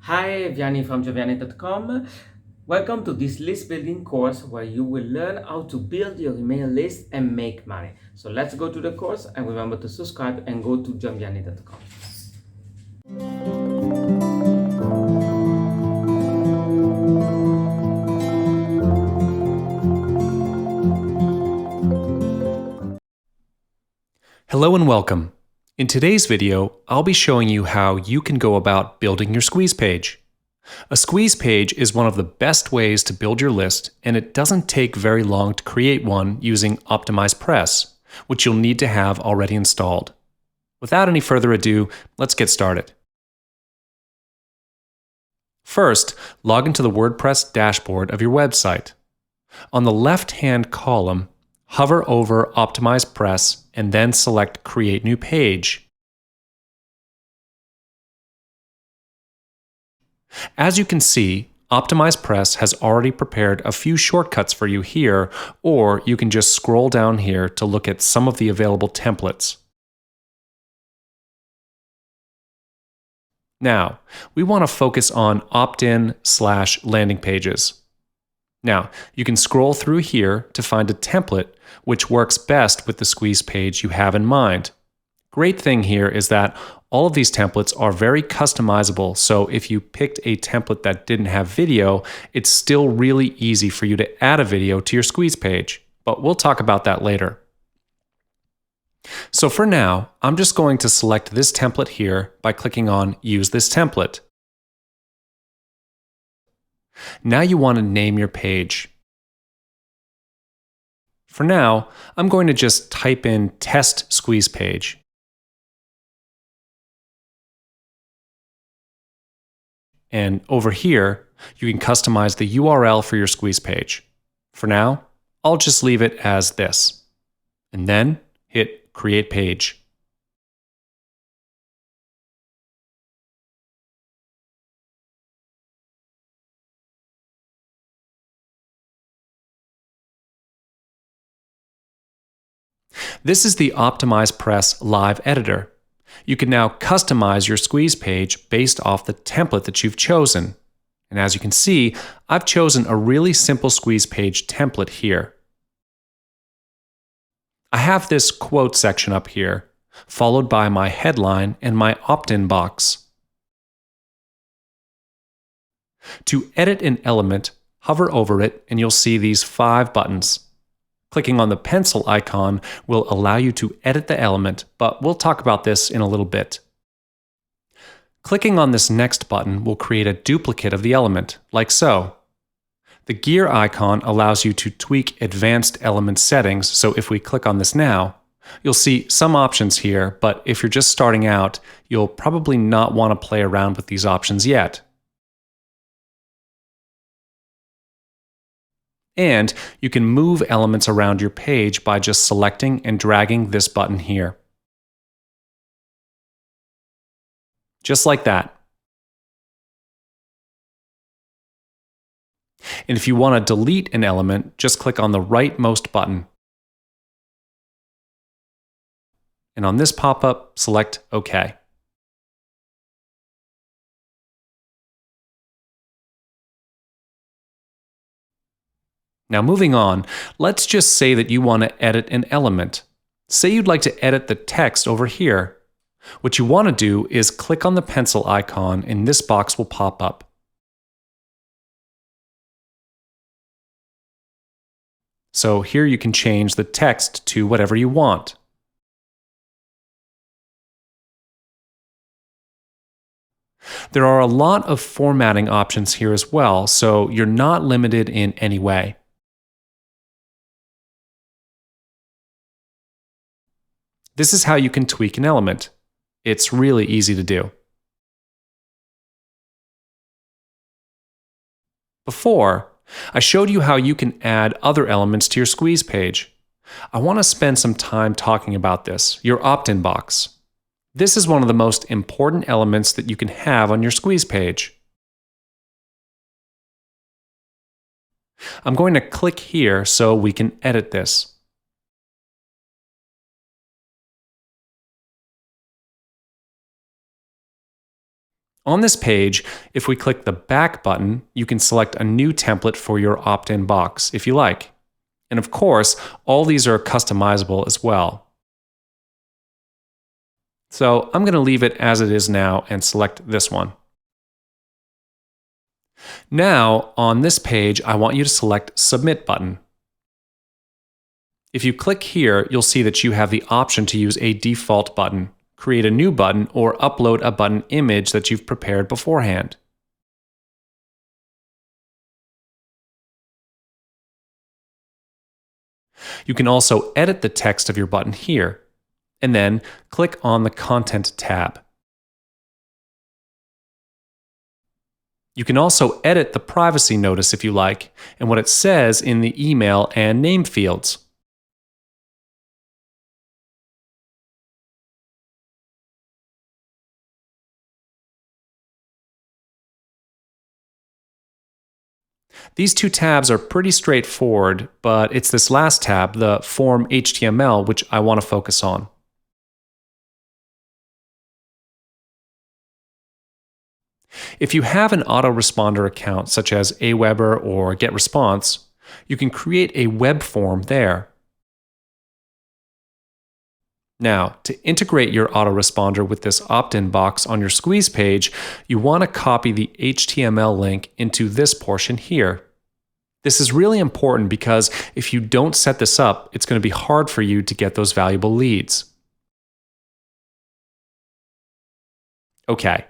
Hi, Vianney from Giovanni.com. Welcome to this list building course where you will learn how to build your email list and make money. So let's go to the course and remember to subscribe and go to johnvianney.com. Hello and welcome. In today's video, I'll be showing you how you can go about building your squeeze page. A squeeze page is one of the best ways to build your list, and it doesn't take very long to create one using OptimizePress, which you'll need to have already installed. Without any further ado, let's get started. First, log into the WordPress dashboard of your website. On the left-hand column, hover over OptimizePress and then select Create New Page. As you can see, OptimizePress has already prepared a few shortcuts for you here, or you can just scroll down here to look at some of the available templates. Now, we want to focus on opt-in/landing pages. Now, you can scroll through here to find a template which works best with the squeeze page you have in mind. Great thing here is that all of these templates are very customizable, so if you picked a template that didn't have video, it's still really easy for you to add a video to your squeeze page, but we'll talk about that later. So for now, I'm just going to select this template here by clicking on Use this template. Now you want to name your page. For now, I'm going to just type in Test Squeeze Page. And over here, you can customize the URL for your squeeze page. For now, I'll just leave it as this. And then hit Create Page. This is the OptimizePress Live Editor. You can now customize your squeeze page based off the template that you've chosen. And as you can see, I've chosen a really simple squeeze page template here. I have this quote section up here, followed by my headline and my opt-in box. To edit an element, hover over it and you'll see these 5 buttons. Clicking on the pencil icon will allow you to edit the element, but we'll talk about this in a little bit. Clicking on this next button will create a duplicate of the element, like so. The gear icon allows you to tweak advanced element settings, so if we click on this now, you'll see some options here, but if you're just starting out, you'll probably not want to play around with these options yet. And you can move elements around your page by just selecting and dragging this button here. Just like that. And if you want to delete an element, just click on the rightmost button. And on this pop-up, select OK. Now moving on, let's just say that you want to edit an element. Say you'd like to edit the text over here. What you want to do is click on the pencil icon and this box will pop up. So here you can change the text to whatever you want. There are a lot of formatting options here as well, so you're not limited in any way. This is how you can tweak an element. It's really easy to do. Before, I showed you how you can add other elements to your squeeze page. I want to spend some time talking about this, your opt-in box. This is one of the most important elements that you can have on your squeeze page. I'm going to click here so we can edit this. On this page, if we click the Back button, you can select a new template for your opt-in box if you like. And of course, all these are customizable as well. So I'm going to leave it as it is now and select this one. Now, on this page, I want you to select Submit button. If you click here, you'll see that you have the option to use a default button, create a new button, or upload a button image that you've prepared beforehand. You can also edit the text of your button here, and then click on the Content tab. You can also edit the privacy notice if you like, and what it says in the email and name fields. These two tabs are pretty straightforward, but it's this last tab, the Form HTML, which I want to focus on. If you have an autoresponder account such as Aweber or Getresponse, you can create a web form there. Now, to integrate your autoresponder with this opt-in box on your squeeze page, you want to copy the HTML link into this portion here. This is really important because if you don't set this up, it's going to be hard for you to get those valuable leads. Okay,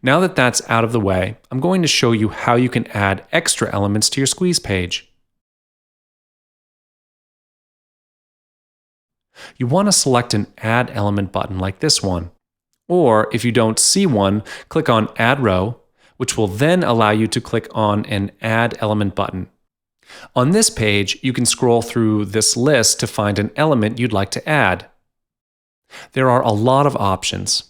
now that that's out of the way, I'm going to show you how you can add extra elements to your squeeze page. You want to select an Add Element button like this one. Or if you don't see one, click on Add Row, which will then allow you to click on an Add Element button. On this page, you can scroll through this list to find an element you'd like to add. There are a lot of options.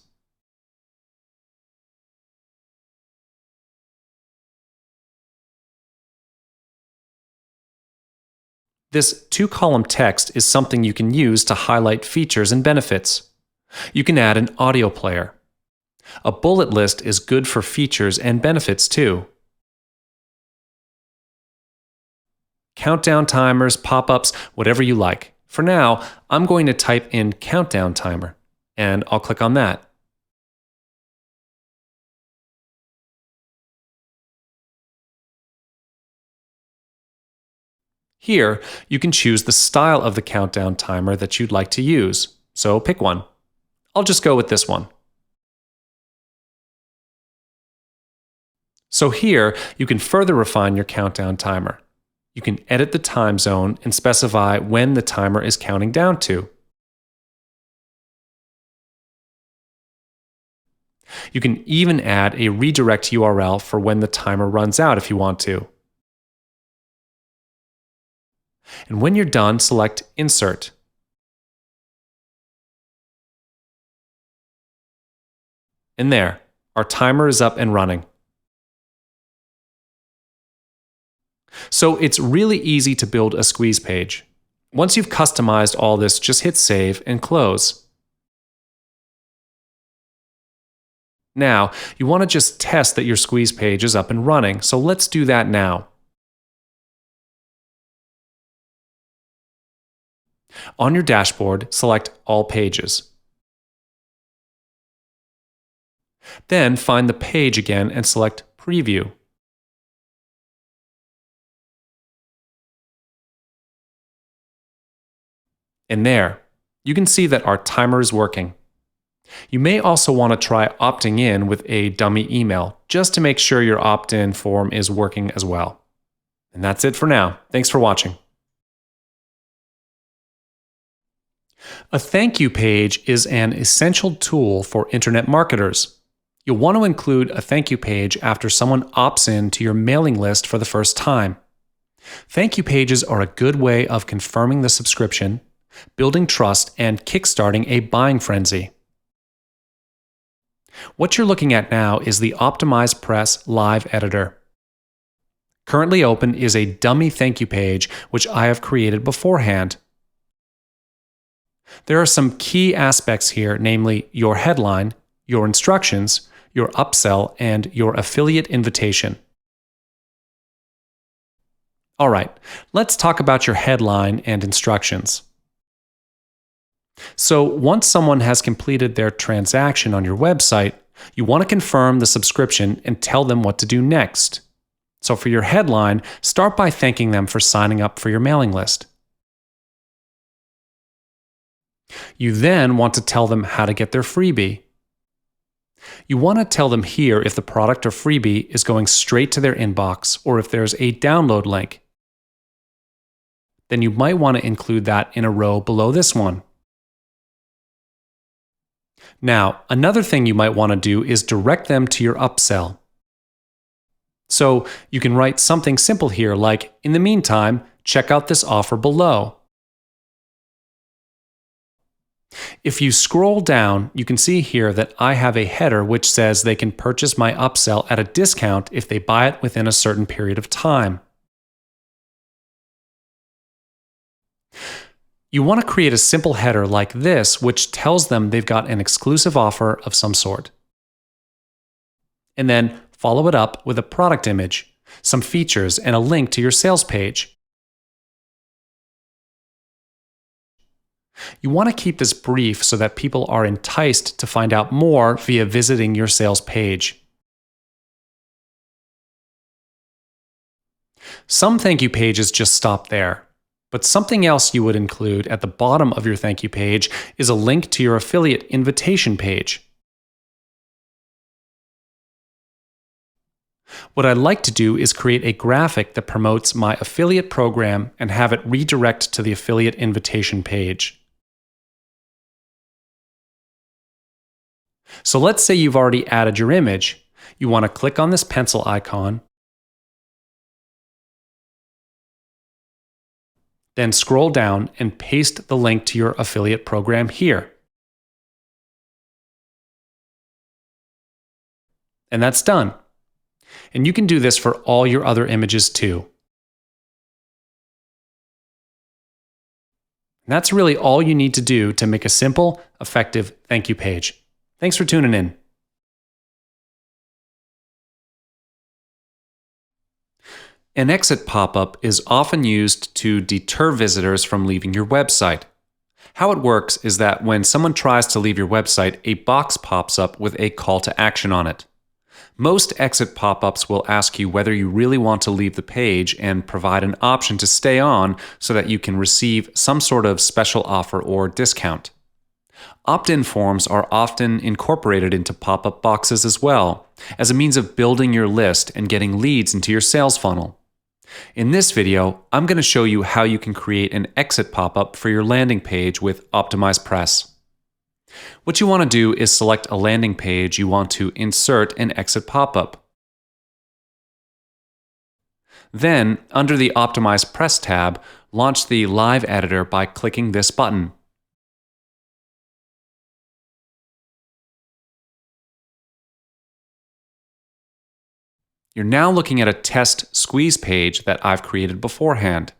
This two-column text is something you can use to highlight features and benefits. You can add an audio player. A bullet list is good for features and benefits too. Countdown timers, pop-ups, whatever you like. For now, I'm going to type in countdown timer, and I'll click on that. Here, you can choose the style of the countdown timer that you'd like to use, so pick one. I'll just go with this one. So here, you can further refine your countdown timer. You can edit the time zone and specify when the timer is counting down to. You can even add a redirect URL for when the timer runs out if you want to. And when you're done, select Insert. And there, our timer is up and running. So it's really easy to build a squeeze page. Once you've customized all this, just hit Save and Close. Now, you want to just test that your squeeze page is up and running, so let's do that now. On your dashboard, select All Pages. Then find the page again and select Preview. And there, you can see that our timer is working. You may also want to try opting in with a dummy email, just to make sure your opt-in form is working as well. And that's it for now. Thanks for watching. A thank you page is an essential tool for internet marketers. You'll want to include a thank you page after someone opts in to your mailing list for the first time. Thank you pages are a good way of confirming the subscription, building trust, and kickstarting a buying frenzy. What you're looking at now is the OptimizePress Live Editor. Currently open is a dummy thank you page which I have created beforehand. There are some key aspects here, namely your headline, your instructions, your upsell, and your affiliate invitation. All right, let's talk about your headline and instructions. So once someone has completed their transaction on your website, you want to confirm the subscription and tell them what to do next. So for your headline, start by thanking them for signing up for your mailing list. You then want to tell them how to get their freebie. You want to tell them here if the product or freebie is going straight to their inbox or if there's a download link. Then you might want to include that in a row below this one. Now, another thing you might want to do is direct them to your upsell. So you can write something simple here like, in the meantime, check out this offer below. If you scroll down, you can see here that I have a header which says they can purchase my upsell at a discount if they buy it within a certain period of time. You want to create a simple header like this, which tells them they've got an exclusive offer of some sort. And then follow it up with a product image, some features, and a link to your sales page. You want to keep this brief so that people are enticed to find out more via visiting your sales page. Some thank you pages just stop there. But something else you would include at the bottom of your thank you page is a link to your affiliate invitation page. What I'd like to do is create a graphic that promotes my affiliate program and have it redirect to the affiliate invitation page. So let's say you've already added your image. You want to click on this pencil icon, then scroll down and paste the link to your affiliate program here. And that's done. And you can do this for all your other images too. And that's really all you need to do to make a simple, effective thank you page. Thanks for tuning in. An exit pop-up is often used to deter visitors from leaving your website. How it works is that when someone tries to leave your website, a box pops up with a call to action on it. Most exit pop-ups will ask you whether you really want to leave the page and provide an option to stay on so that you can receive some sort of special offer or discount. Opt-in forms are often incorporated into pop-up boxes as well, as a means of building your list and getting leads into your sales funnel. In this video, I'm going to show you how you can create an exit pop-up for your landing page with Optimize Press. What you want to do is select a landing page you want to insert an exit pop-up. Then, under the Optimize Press tab, launch the Live Editor by clicking this button. You're now looking at a test squeeze page that I've created beforehand.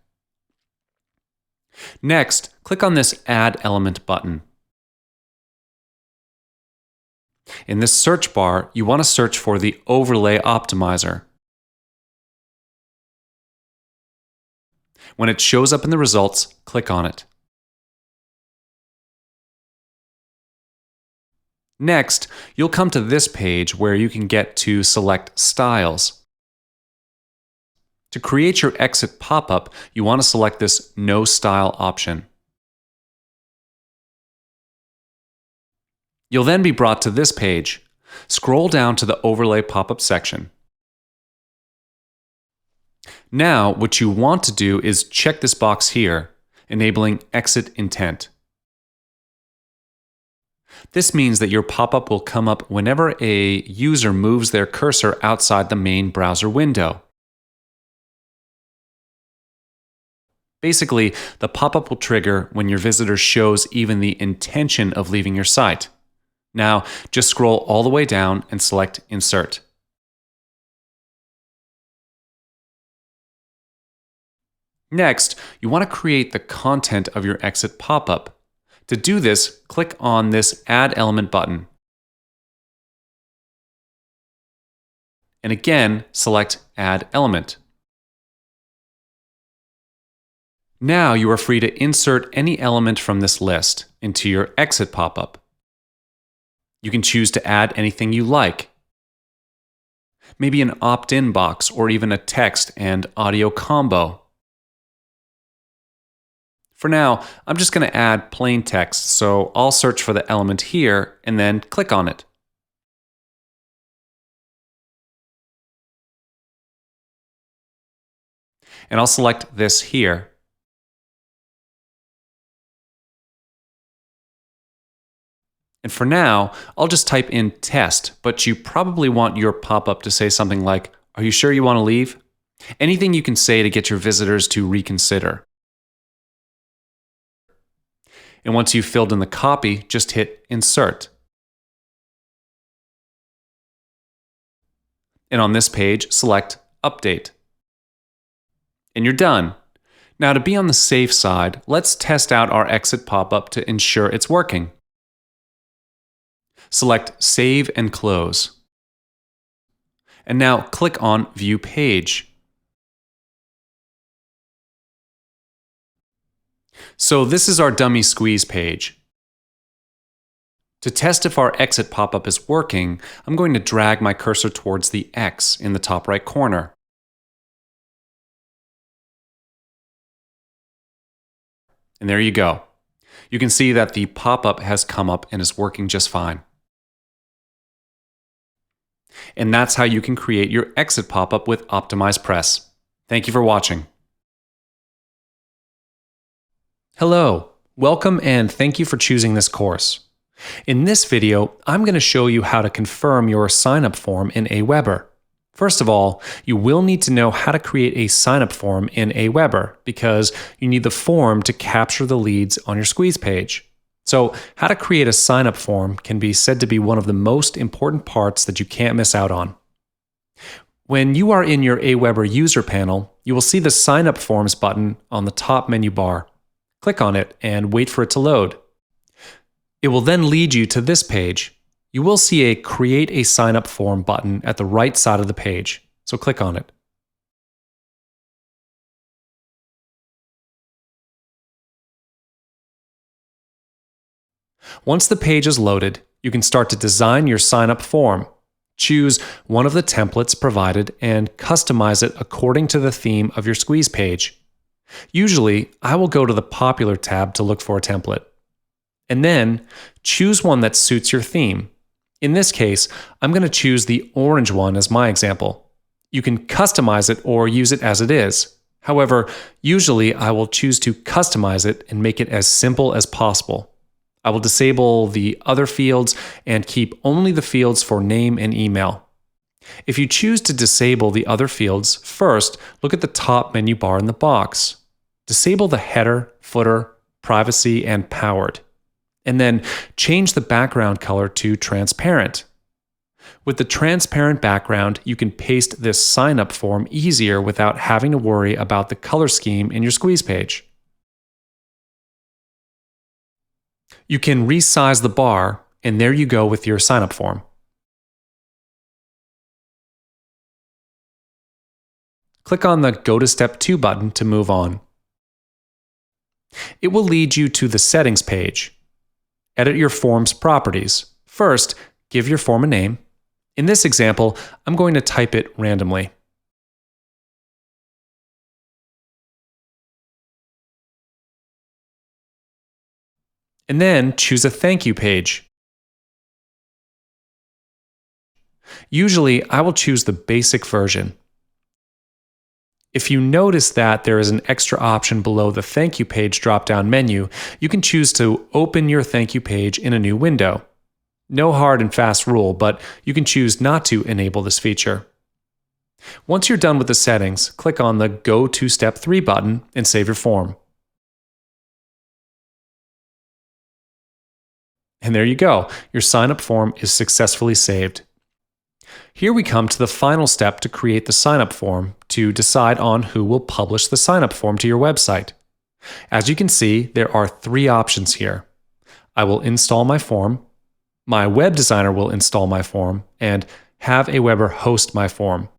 Next, click on this Add Element button. In this search bar, you want to search for the Overlay Optimizer. When it shows up in the results, click on it. Next, you'll come to this page where you can get to select styles. To create your exit pop-up, you want to select this No Style option. You'll then be brought to this page. Scroll down to the Overlay Pop-up section. Now, what you want to do is check this box here, enabling Exit Intent. This means that your pop-up will come up whenever a user moves their cursor outside the main browser window. Basically, the pop-up will trigger when your visitor shows even the intention of leaving your site. Now, just scroll all the way down and select Insert. Next, you want to create the content of your exit pop-up. To do this, click on this Add Element button. and again, select Add Element. Now you are free to insert any element from this list into your exit pop-up. You can choose to add anything you like, maybe an opt-in box or even a text and audio combo. For now, I'm just going to add plain text, so I'll search for the element here and then click on it. And I'll select this here. And for now, I'll just type in test, but you probably want your pop-up to say something like, "Are you sure you want to leave?" Anything you can say to get your visitors to reconsider. And once you've filled in the copy, just hit Insert. And on this page, select Update. And you're done. Now, to be on the safe side, let's test out our exit pop-up to ensure it's working. Select Save and Close. And now click on View Page. So this is our dummy squeeze page. To test if our exit pop-up is working, I'm going to drag my cursor towards the X in the top right corner. And there you go. You can see that the pop-up has come up and is working just fine. And that's how you can create your exit pop-up with Optimize Press. Thank you for watching. Hello, welcome and thank you for choosing this course. In this video, I'm going to show you how to confirm your sign-up form in Aweber. First of all, you will need to know how to create a sign-up form in Aweber because you need the form to capture the leads on your squeeze page. So, how to create a sign-up form can be said to be one of the most important parts that you can't miss out on. When you are in your Aweber user panel, you will see the Sign Up Forms button on the top menu bar. Click on it and wait for it to load. It will then lead you to this page. You will see a Create a Sign Up Form button at the right side of the page, so click on it. Once the page is loaded, you can start to design your sign-up form. Choose one of the templates provided and customize it according to the theme of your squeeze page. Usually, I will go to the Popular tab to look for a template. And then, choose one that suits your theme. In this case, I'm going to choose the orange one as my example. You can customize it or use it as it is. However, usually I will choose to customize it and make it as simple as possible. I will disable the other fields and keep only the fields for name and email. If you choose to disable the other fields, first look at the top menu bar in the box. Disable the header, footer, privacy, and powered. And then change the background color to transparent. With the transparent background, you can paste this sign-up form easier without having to worry about the color scheme in your squeeze page. You can resize the bar, and there you go with your sign-up form. Click on the Go to Step 2 button to move on. It will lead you to the Settings page. Edit your form's properties. First, give your form a name. In this example, I'm going to type it randomly. And then choose a thank you page. Usually, I will choose the basic version. If you notice that there is an extra option below the thank you page drop-down menu, you can choose to open your thank you page in a new window. No hard and fast rule, but you can choose not to enable this feature. Once you're done with the settings, click on the Go to Step 3 button and save your form. And there you go, your sign-up form is successfully saved. Here we come to the final step to create the sign-up form to decide on who will publish the sign-up form to your website. As you can see, there are 3 options here. I will install my form, my web designer will install my form, and have Aweber host my form.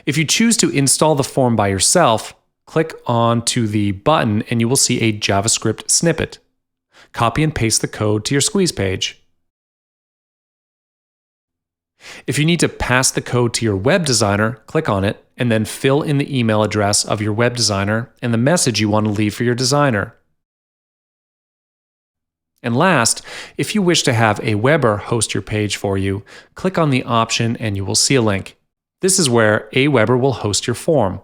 If you choose to install the form by yourself, click on to the button and you will see a JavaScript snippet. Copy and paste the code to your squeeze page. If you need to pass the code to your web designer, click on it and then fill in the email address of your web designer and the message you want to leave for your designer. And last, if you wish to have Aweber host your page for you, click on the option and you will see a link. This is where Aweber will host your form.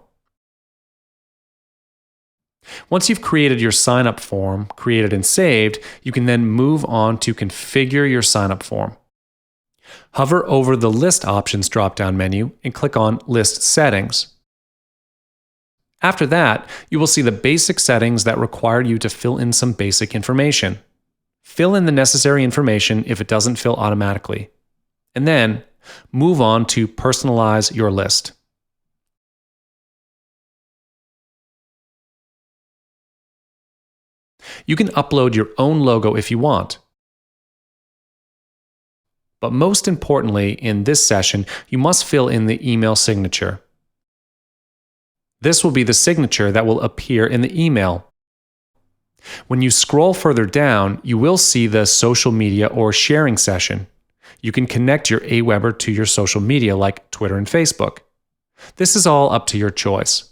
Once you've created your sign-up form, created and saved, you can then move on to configure your sign-up form. Hover over the List Options drop-down menu and click on List Settings. After that, you will see the basic settings that require you to fill in some basic information. Fill in the necessary information if it doesn't fill automatically. And then, move on to Personalize your list. You can upload your own logo if you want. But most importantly, in this session, you must fill in the email signature. This will be the signature that will appear in the email. When you scroll further down, you will see the social media or sharing session. You can connect your Aweber to your social media like Twitter and Facebook. This is all up to your choice.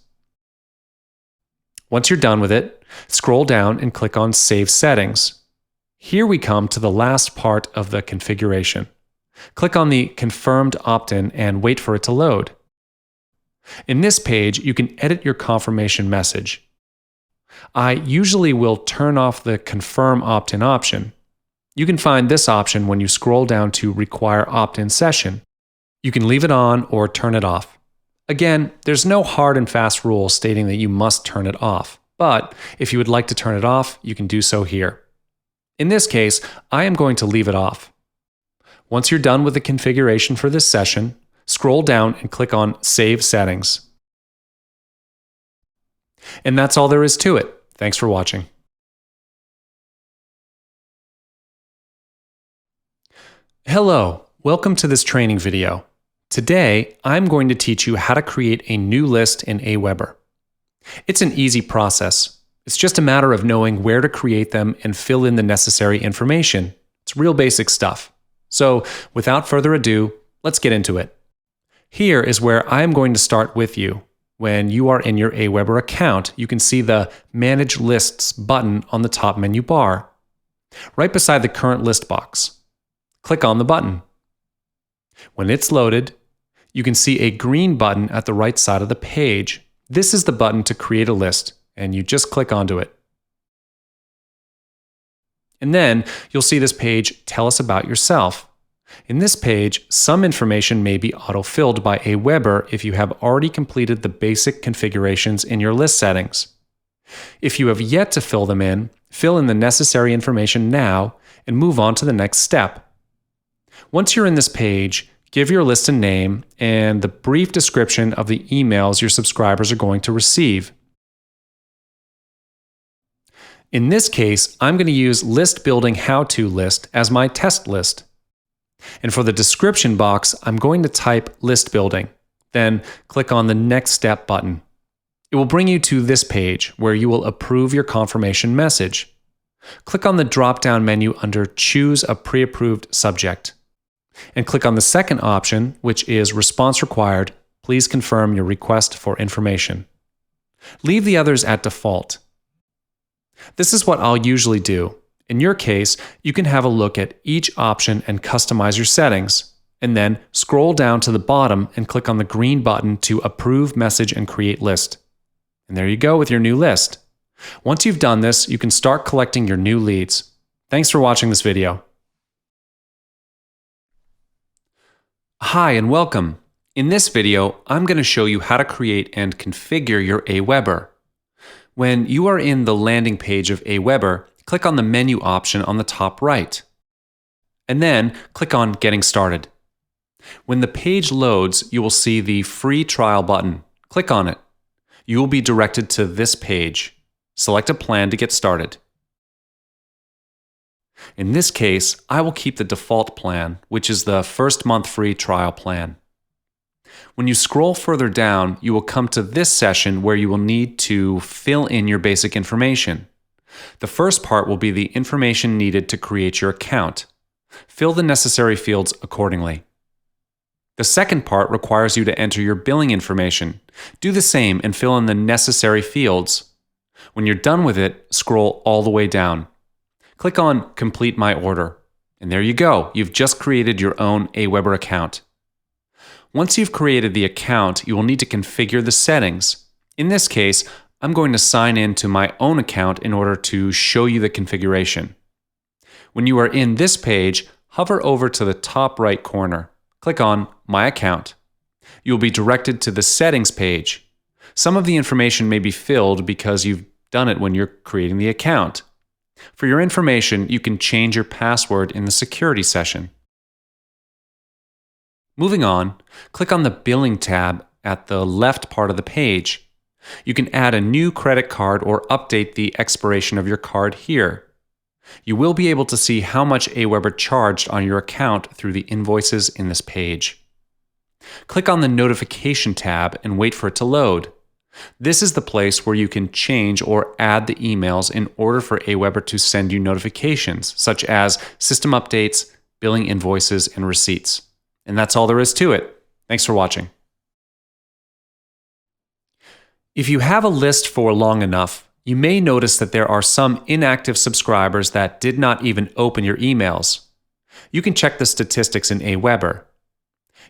Once you're done with it, scroll down and click on Save Settings. Here we come to the last part of the configuration. Click on the Confirmed Opt-in and wait for it to load. In this page, you can edit your confirmation message. I usually will turn off the Confirm Opt-in option. You can find this option when you scroll down to Require Opt-in Session. You can leave it on or turn it off. Again, there's no hard and fast rule stating that you must turn it off, but if you would like to turn it off, you can do so here. In this case, I am going to leave it off. Once you're done with the configuration for this session, scroll down and click on Save Settings. And that's all there is to it. Thanks for watching. Hello, welcome to this training video. Today, I'm going to teach you how to create a new list in Aweber. It's an easy process. It's just a matter of knowing where to create them and fill in the necessary information. It's real basic stuff. So, without further ado, let's get into it. Here is where I am going to start with you. When you are in your Aweber account, you can see the Manage Lists button on the top menu bar, right beside the current list box. Click on the button. When it's loaded, you can see a green button at the right side of the page. This is the button to create a list, and you just click onto it. And then you'll see this page, Tell Us About Yourself. In this page, some information may be auto-filled by Aweber if you have already completed the basic configurations in your list settings. If you have yet to fill them in, fill in the necessary information now and move on to the next step. Once you're in this page, give your list a name and the brief description of the emails your subscribers are going to receive. In this case, I'm going to use List Building How-To List as my test list. And for the description box, I'm going to type List Building, then click on the Next Step button. It will bring you to this page where you will approve your confirmation message. Click on the drop-down menu under Choose a Pre-Approved Subject. And click on the second option, which is Response Required. Please confirm your request for information. Leave the others at default. This is what I'll usually do. In your case, you can have a look at each option and customize your settings, and then scroll down to the bottom and click on the green button to Approve Message and Create List. And there you go with your new list. Once you've done this, you can start collecting your new leads. Thanks for watching this video. Hi and welcome. In this video, I'm going to show you how to create and configure your Aweber. When you are in the landing page of Aweber, click on the menu option on the top right. And then click on Getting Started. When the page loads, you will see the free trial button. Click on it. You will be directed to this page. Select a plan to get started. In this case, I will keep the default plan, which is the first month free trial plan. When you scroll further down, you will come to this session where you will need to fill in your basic information. The first part will be the information needed to create your account. Fill the necessary fields accordingly. The second part requires you to enter your billing information. Do the same and fill in the necessary fields. When you're done with it, scroll all the way down. Click on Complete My Order. And there you go. You've just created your own Aweber account. Once you've created the account, you will need to configure the settings. In this case, I'm going to sign in to my own account in order to show you the configuration. When you are in this page, hover over to the top right corner. Click on My Account. You will be directed to the Settings page. Some of the information may be filled because you've done it when you're creating the account. For your information, you can change your password in the Security session. Moving on, click on the Billing tab at the left part of the page. You can add a new credit card or update the expiration of your card here. You will be able to see how much Aweber charged on your account through the invoices in this page. Click on the Notification tab and wait for it to load. This is the place where you can change or add the emails in order for Aweber to send you notifications, such as system updates, billing invoices, and receipts. And that's all there is to it. Thanks for watching. If you have a list for long enough, you may notice that there are some inactive subscribers that did not even open your emails. You can check the statistics in Aweber.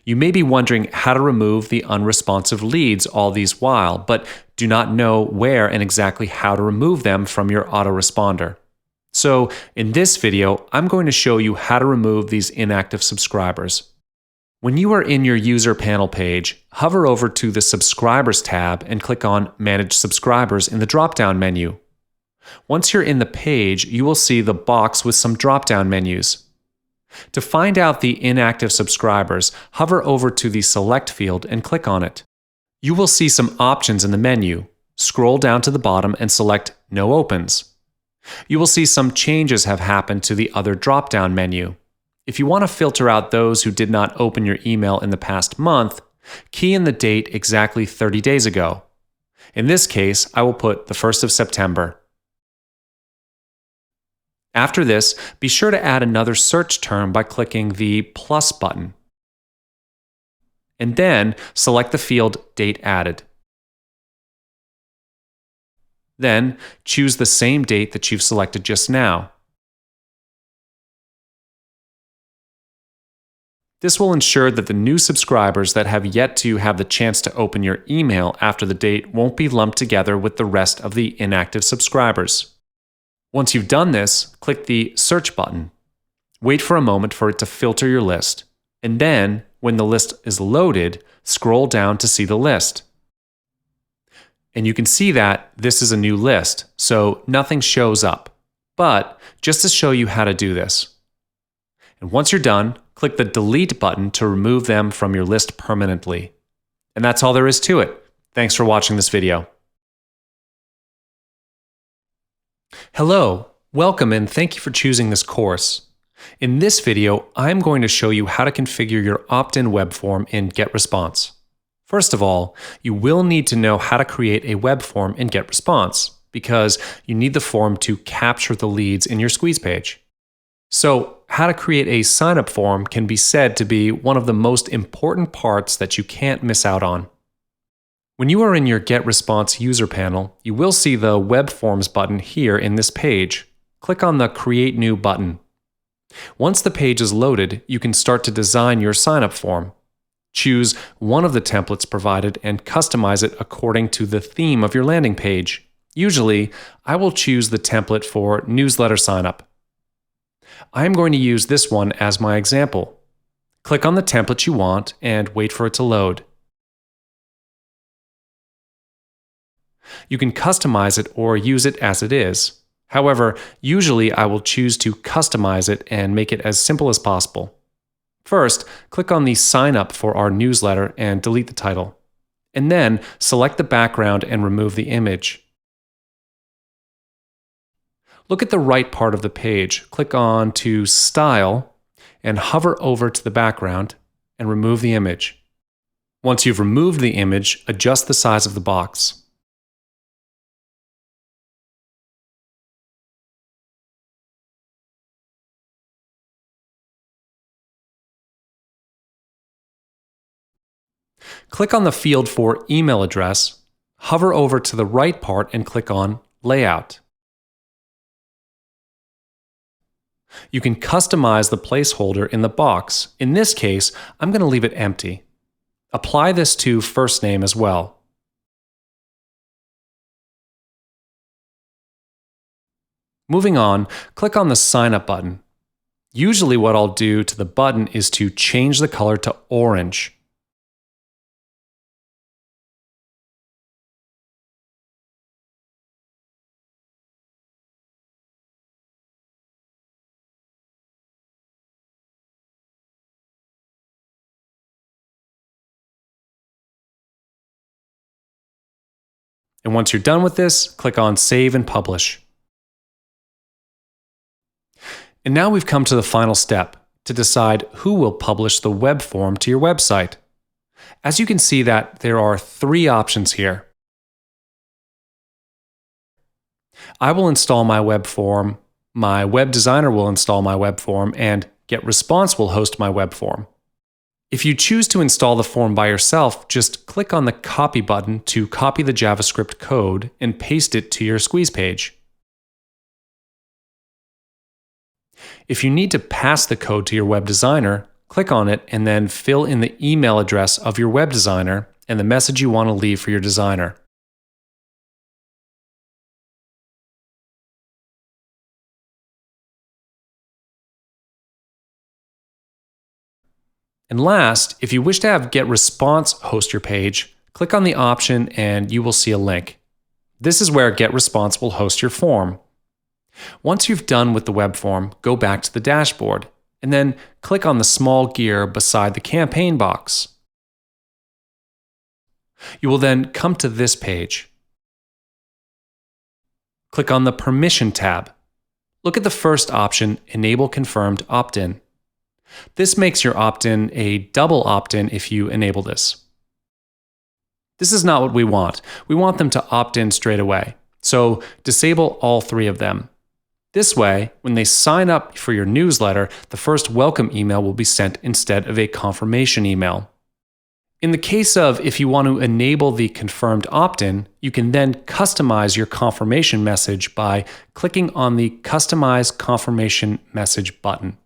You may be wondering how to remove the unresponsive leads all these while, but do not know where and exactly how to remove them from your autoresponder. So, in this video, I'm going to show you how to remove these inactive subscribers. When you are in your user panel page, hover over to the Subscribers tab and click on Manage Subscribers in the drop-down menu. Once you're in the page, you will see the box with some drop-down menus. To find out the inactive subscribers, hover over to the Select field and click on it. You will see some options in the menu. Scroll down to the bottom and select No Opens. You will see some changes have happened to the other drop-down menu. If you want to filter out those who did not open your email in the past month, key in the date exactly 30 days ago. In this case, I will put the 1st of September. After this, be sure to add another search term by clicking the plus button. And then select the field Date Added. Then choose the same date that you've selected just now. This will ensure that the new subscribers that have yet to have the chance to open your email after the date won't be lumped together with the rest of the inactive subscribers. Once you've done this, click the Search button. Wait for a moment for it to filter your list, and then, when the list is loaded, scroll down to see the list. And you can see that this is a new list, so nothing shows up. But just to show you how to do this. And once you're done, click the Delete button to remove them from your list permanently. And that's all there is to it. Thanks for watching this video. Hello, welcome, and thank you for choosing this course. In this video, I'm going to show you how to configure your opt-in web form in Getresponse. First of all, you will need to know how to create a web form in Getresponse, because you need the form to capture the leads in your squeeze page. So, how to create a sign-up form can be said to be one of the most important parts that you can't miss out on. When you are in your Getresponse user panel, you will see the Web Forms button here in this page. Click on the Create New button. Once the page is loaded, you can start to design your sign-up form. Choose one of the templates provided and customize it according to the theme of your landing page. Usually, I will choose the template for newsletter sign-up. I am going to use this one as my example. Click on the template you want and wait for it to load. You can customize it or use it as it is. However, usually I will choose to customize it and make it as simple as possible. First, click on the Sign Up for our newsletter and delete the title. And then select the background and remove the image. Look at the right part of the page, click on to Style, and hover over to the background and remove the image. Once you've removed the image, adjust the size of the box. Click on the field for email address, hover over to the right part and click on Layout. You can customize the placeholder in the box. In this case, I'm going to leave it empty. Apply this to first name as well. Moving on, click on the Sign Up button. Usually what I'll do to the button is to change the color to orange. And once you're done with this, click on Save and Publish. And now we've come to the final step, to decide who will publish the web form to your website. As you can see that there are 3 options here. I will install my web form, my web designer will install my web form, and Getresponse will host my web form. If you choose to install the form by yourself, just click on the Copy button to copy the JavaScript code and paste it to your squeeze page. If you need to pass the code to your web designer, click on it and then fill in the email address of your web designer and the message you want to leave for your designer. And last, if you wish to have Getresponse host your page, click on the option and you will see a link. This is where Getresponse will host your form. Once you've done with the web form, go back to the dashboard, and then click on the small gear beside the campaign box. You will then come to this page. Click on the Permission tab. Look at the first option, Enable Confirmed Opt-in. This makes your opt-in a double opt-in if you enable this. This is not what we want. We want them to opt in straight away. So disable all 3 of them. This way, when they sign up for your newsletter, the first welcome email will be sent instead of a confirmation email. In the case of if you want to enable the confirmed opt-in, you can then customize your confirmation message by clicking on the Customize Confirmation Message button.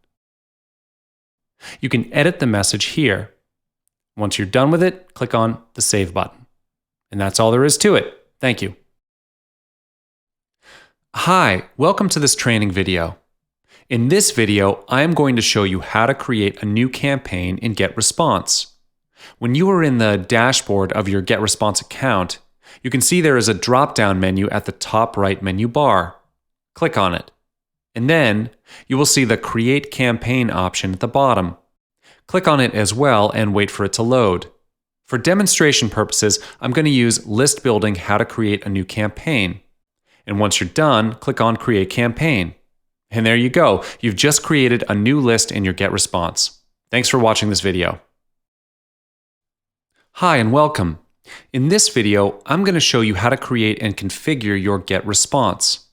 You can edit the message here. Once you're done with it, click on the Save button. And that's all there is to it. Thank you. Hi, welcome to this training video. In this video, I am going to show you how to create a new campaign in Getresponse. When you are in the dashboard of your Getresponse account, you can see there is a drop-down menu at the top right menu bar. Click on it. And then you will see the Create Campaign option at the bottom. Click on it as well and wait for it to load. For demonstration purposes, I'm going to use List Building How to Create a New Campaign. And once you're done, click on Create Campaign. And there you go. You've just created a new list in your Getresponse. Thanks for watching this video. Hi and welcome. In this video, I'm going to show you how to create and configure your Getresponse.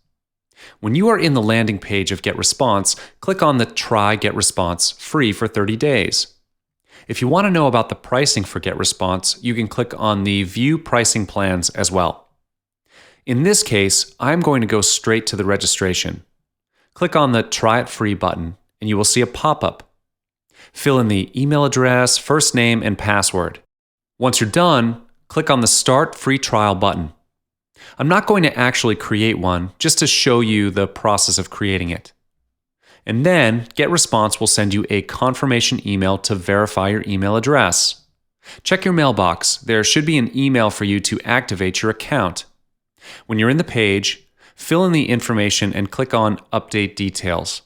When you are in the landing page of Getresponse, click on the Try Getresponse free for 30 days. If you want to know about the pricing for Getresponse, you can click on the View Pricing Plans as well. In this case, I'm going to go straight to the registration. Click on the Try It Free button, and you will see a pop-up. Fill in the email address, first name, and password. Once you're done, click on the Start Free Trial button. I'm not going to actually create one, just to show you the process of creating it. And then, Getresponse will send you a confirmation email to verify your email address. Check your mailbox. There should be an email for you to activate your account. When you're in the page, fill in the information and click on Update Details.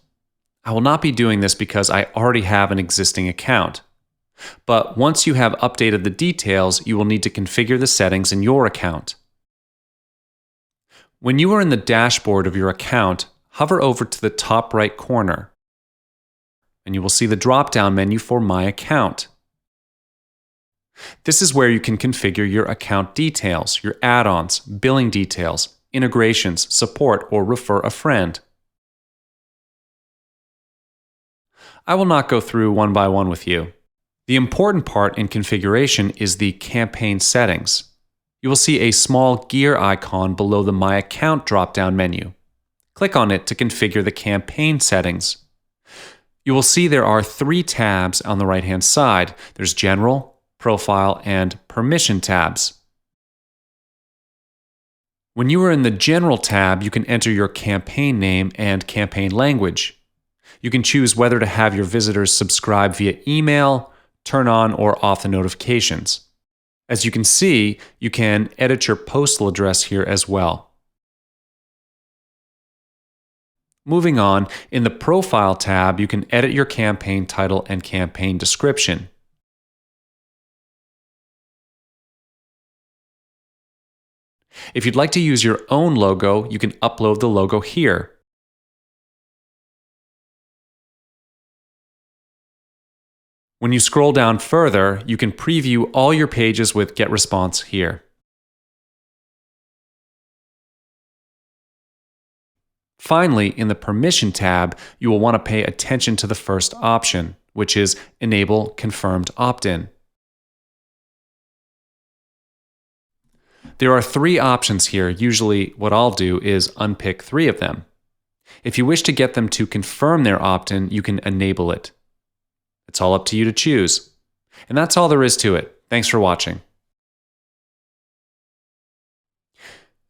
I will not be doing this because I already have an existing account. But once you have updated the details, you will need to configure the settings in your account. When you are in the dashboard of your account, hover over to the top right corner, and you will see the drop-down menu for My Account. This is where you can configure your account details, your add-ons, billing details, integrations, support, or refer a friend. I will not go through one by one with you. The important part in configuration is the campaign settings. You will see a small gear icon below the My Account drop-down menu. Click on it to configure the campaign settings. You will see there are 3 tabs on the right-hand side. There's General, Profile, and Permission tabs. When you are in the General tab, you can enter your campaign name and campaign language. You can choose whether to have your visitors subscribe via email, turn on or off the notifications. As you can see, you can edit your postal address here as well. Moving on, in the Profile tab, you can edit your campaign title and campaign description. If you'd like to use your own logo, you can upload the logo here. When you scroll down further, you can preview all your pages with Getresponse here. Finally, in the Permission tab, you will want to pay attention to the first option, which is Enable Confirmed Opt-in. There are 3 options here. Usually what I'll do is unpick 3 of them. If you wish to get them to confirm their opt-in, you can enable it. It's all up to you to choose. And that's all there is to it. Thanks for watching.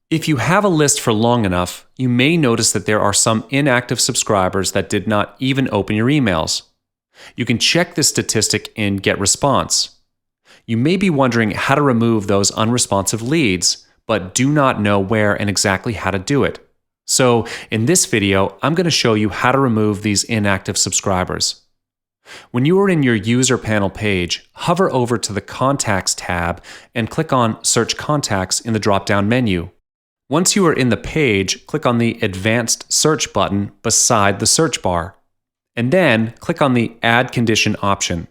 If you have a list for long enough, you may notice that there are some inactive subscribers that did not even open your emails. You can check this statistic in Getresponse. You may be wondering how to remove those unresponsive leads, but do not know where and exactly how to do it. So in this video, I'm going to show you how to remove these inactive subscribers. When you are in your User Panel page, hover over to the Contacts tab and click on Search Contacts in the drop-down menu. Once you are in the page, click on the Advanced Search button beside the search bar, and then click on the Add Condition option.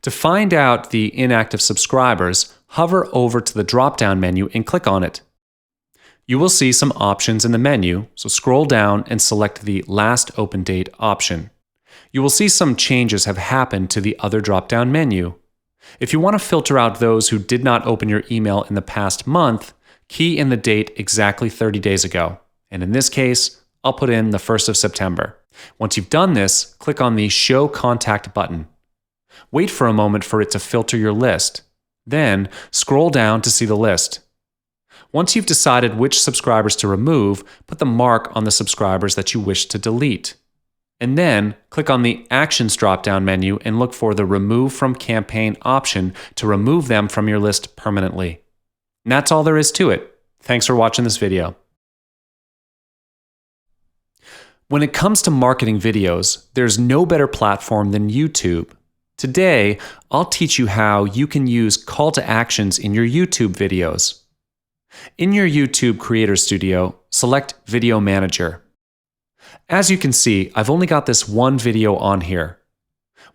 To find out the inactive subscribers, hover over to the drop-down menu and click on it. You will see some options in the menu, so scroll down and select the Last Open Date option. You will see some changes have happened to the other drop-down menu. If you want to filter out those who did not open your email in the past month, key in the date exactly 30 days ago. And in this case, I'll put in the 1st of September. Once you've done this, click on the Show Contact button. Wait for a moment for it to filter your list. Then, scroll down to see the list. Once you've decided which subscribers to remove, put the mark on the subscribers that you wish to delete. And then, click on the Actions drop-down menu and look for the Remove from Campaign option to remove them from your list permanently. And that's all there is to it. Thanks for watching this video. When it comes to marketing videos, there's no better platform than YouTube. Today, I'll teach you how you can use call to actions in your YouTube videos. In your YouTube Creator Studio, select Video Manager. As you can see, I've only got this one video on here.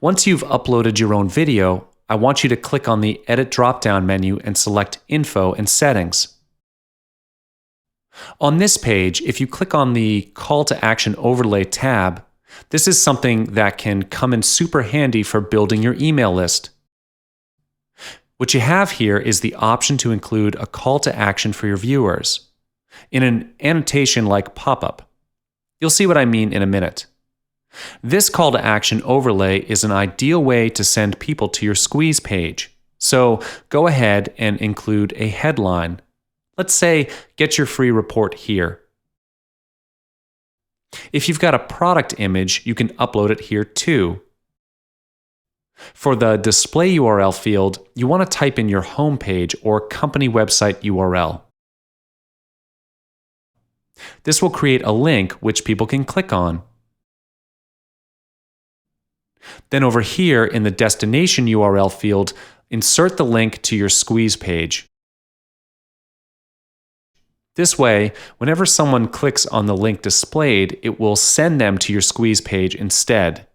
Once you've uploaded your own video, I want you to click on the Edit drop-down menu and select Info and Settings. On this page, if you click on the Call to Action Overlay tab, this is something that can come in super handy for building your email list. What you have here is the option to include a call to action for your viewers in an annotation like pop-up. You'll see what I mean in a minute. This call to action overlay is an ideal way to send people to your squeeze page. So go ahead and include a headline. Let's say, get your free report here. If you've got a product image, you can upload it here too. For the display URL field, you want to type in your home page or company website URL. This will create a link which people can click on. Then over here in the destination URL field, insert the link to your squeeze page. This way, whenever someone clicks on the link displayed, it will send them to your squeeze page instead.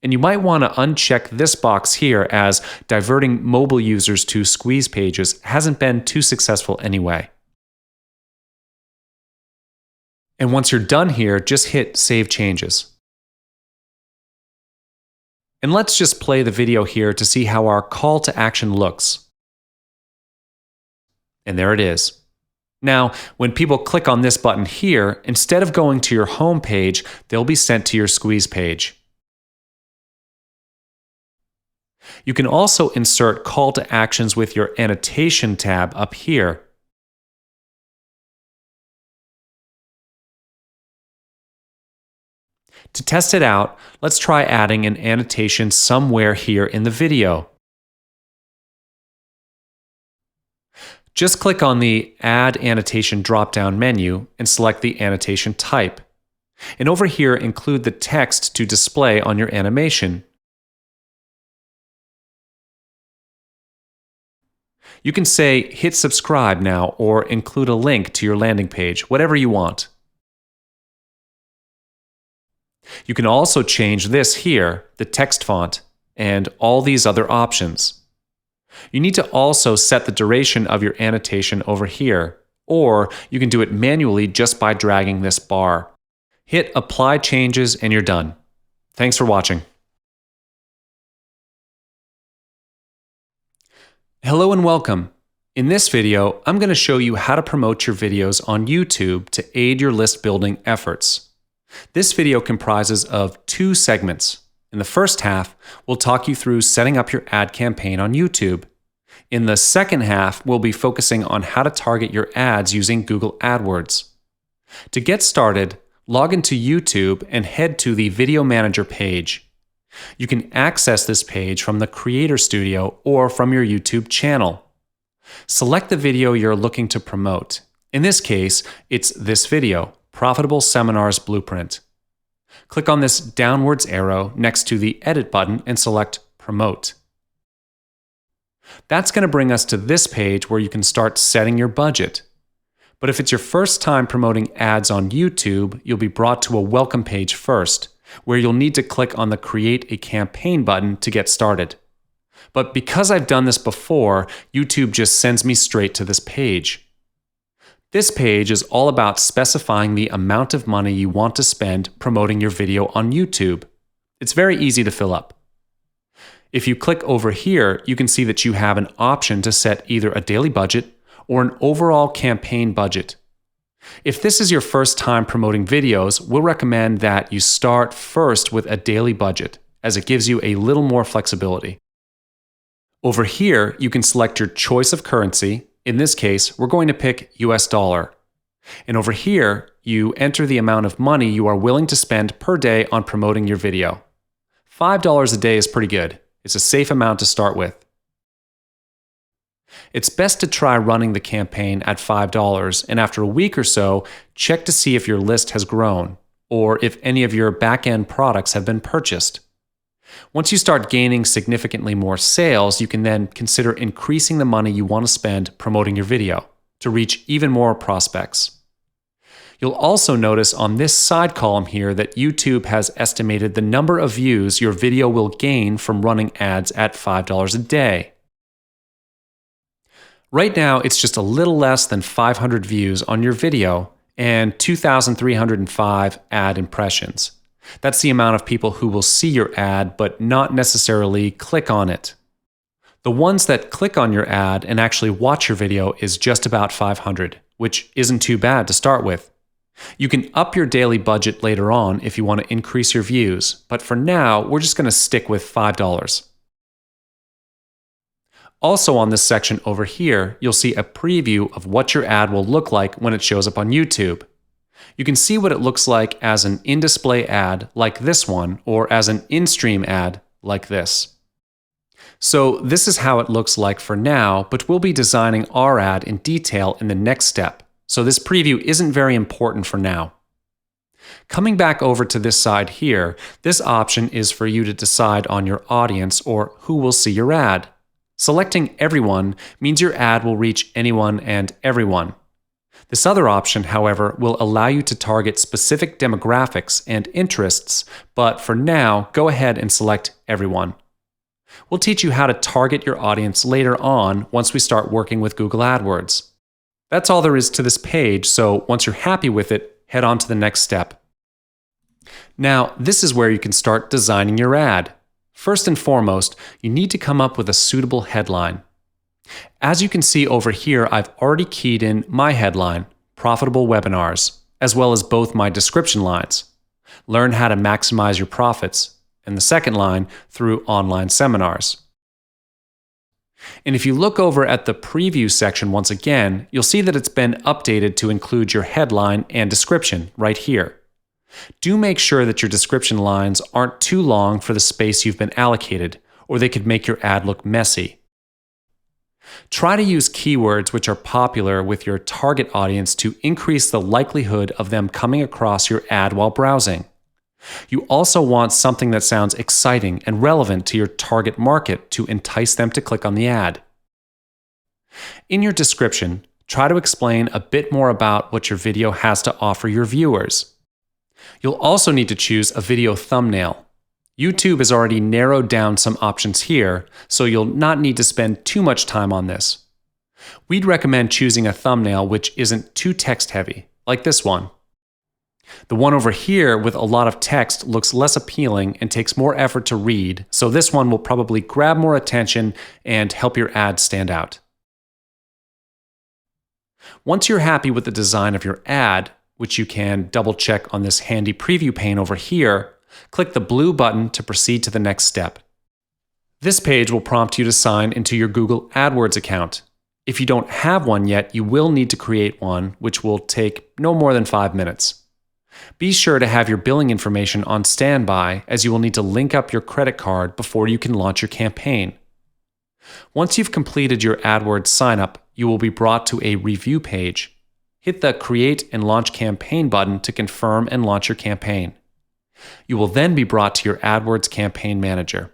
And you might want to uncheck this box here, as diverting mobile users to squeeze pages hasn't been too successful anyway. And once you're done here, just hit Save Changes. And let's just play the video here to see how our call to action looks. And there it is. Now, when people click on this button here, instead of going to your home page, they'll be sent to your squeeze page. You can also insert call to actions with your annotation tab up here. To test it out, let's try adding an annotation somewhere here in the video. Just click on the Add Annotation drop-down menu and select the annotation type. And over here, include the text to display on your animation. You can say, hit subscribe now, or include a link to your landing page, whatever you want. You can also change this here, the text font, and all these other options. You need to also set the duration of your annotation over here, or you can do it manually just by dragging this bar. Hit Apply Changes and you're done. Thanks for watching. Hello and welcome. In this video, I'm going to show you how to promote your videos on YouTube to aid your list building efforts. This video comprises of 2 segments. In the first half, we'll talk you through setting up your ad campaign on YouTube. In the second half, we'll be focusing on how to target your ads using Google AdWords. To get started, log into YouTube and head to the Video Manager page. You can access this page from the Creator Studio or from your YouTube channel. Select the video you're looking to promote. In this case, it's this video, Profitable Seminars Blueprint. Click on this downwards arrow next to the Edit button and select Promote. That's going to bring us to this page where you can start setting your budget. But if it's your first time promoting ads on YouTube, you'll be brought to a welcome page first, where you'll need to click on the Create a Campaign button to get started. But because I've done this before, YouTube just sends me straight to this page. This page is all about specifying the amount of money you want to spend promoting your video on YouTube. It's very easy to fill up. If you click over here, you can see that you have an option to set either a daily budget or an overall campaign budget. If this is your first time promoting videos, we'll recommend that you start first with a daily budget, as it gives you a little more flexibility. Over here, you can select your choice of currency. In this case, we're going to pick US dollar. And over here, you enter the amount of money you are willing to spend per day on promoting your video. $5 a day is pretty good. It's a safe amount to start with. It's best to try running the campaign at $5, and after a week or so, check to see if your list has grown, or if any of your back-end products have been purchased. Once you start gaining significantly more sales, you can then consider increasing the money you want to spend promoting your video to reach even more prospects. You'll also notice on this side column here that YouTube has estimated the number of views your video will gain from running ads at $5 a day. Right now, it's just a little less than 500 views on your video and 2,305 ad impressions. That's the amount of people who will see your ad but not necessarily click on it. The ones that click on your ad and actually watch your video is just about 500, which isn't too bad to start with. You can up your daily budget later on if you want to increase your views, but for now, we're just going to stick with $5. Also on this section over here, you'll see a preview of what your ad will look like when it shows up on YouTube. You can see what it looks like as an in-display ad like this one, or as an in-stream ad like this. So this is how it looks like for now, but we'll be designing our ad in detail in the next step. So this preview isn't very important for now. Coming back over to this side here, this option is for you to decide on your audience or who will see your ad. Selecting everyone means your ad will reach anyone and everyone. This other option, however, will allow you to target specific demographics and interests, but for now, go ahead and select everyone. We'll teach you how to target your audience later on once we start working with Google AdWords. That's all there is to this page, so once you're happy with it, head on to the next step. Now, this is where you can start designing your ad. First and foremost, you need to come up with a suitable headline. As you can see over here, I've already keyed in my headline, Profitable Webinars, as well as both my description lines. Learn how to maximize your profits, and the second line, through online seminars. And if you look over at the preview section once again, you'll see that it's been updated to include your headline and description right here. Do make sure that your description lines aren't too long for the space you've been allocated, or they could make your ad look messy. Try to use keywords which are popular with your target audience to increase the likelihood of them coming across your ad while browsing. You also want something that sounds exciting and relevant to your target market to entice them to click on the ad. In your description, try to explain a bit more about what your video has to offer your viewers. You'll also need to choose a video thumbnail. YouTube has already narrowed down some options here, so you'll not need to spend too much time on this. We'd recommend choosing a thumbnail which isn't too text-heavy, like this one. The one over here with a lot of text looks less appealing and takes more effort to read, so this one will probably grab more attention and help your ad stand out. Once you're happy with the design of your ad, which you can double-check on this handy preview pane over here, click the blue button to proceed to the next step. This page will prompt you to sign into your Google AdWords account. If you don't have one yet, you will need to create one, which will take no more than 5 minutes. Be sure to have your billing information on standby, as you will need to link up your credit card before you can launch your campaign. Once you've completed your AdWords signup, you will be brought to a review page. Hit the Create and Launch Campaign button to confirm and launch your campaign. You will then be brought to your AdWords Campaign Manager.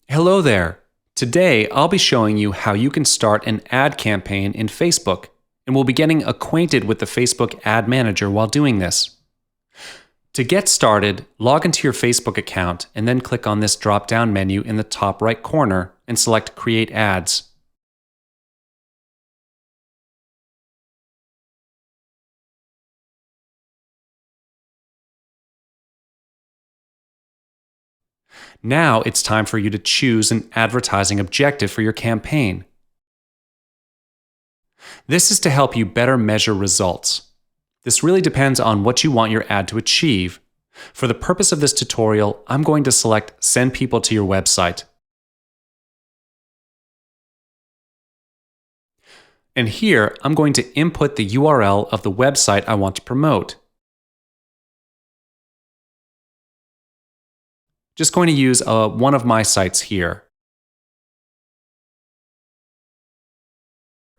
Hello there. Today, I'll be showing you how you can start an ad campaign in Facebook, and we'll be getting acquainted with the Facebook Ad Manager while doing this. To get started, log into your Facebook account and then click on this drop-down menu in the top right corner and select Create Ads. Now it's time for you to choose an advertising objective for your campaign. This is to help you better measure results. This really depends on what you want your ad to achieve. For the purpose of this tutorial, I'm going to select Send People to Your Website. And here, I'm going to input the URL of the website I want to promote. Just going to use one of my sites here.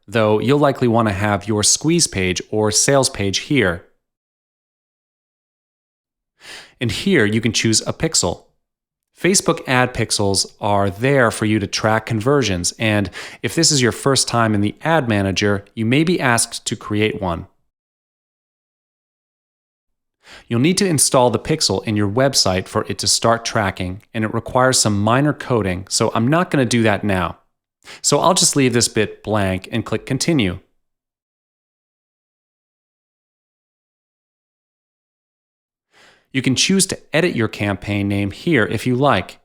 Though you'll likely want to have your squeeze page or sales page here. And here you can choose a pixel. Facebook ad pixels are there for you to track conversions, and if this is your first time in the Ad Manager, you may be asked to create one. You'll need to install the pixel in your website for it to start tracking, and it requires some minor coding, so I'm not going to do that now. So I'll just leave this bit blank and click Continue. You can choose to edit your campaign name here if you like.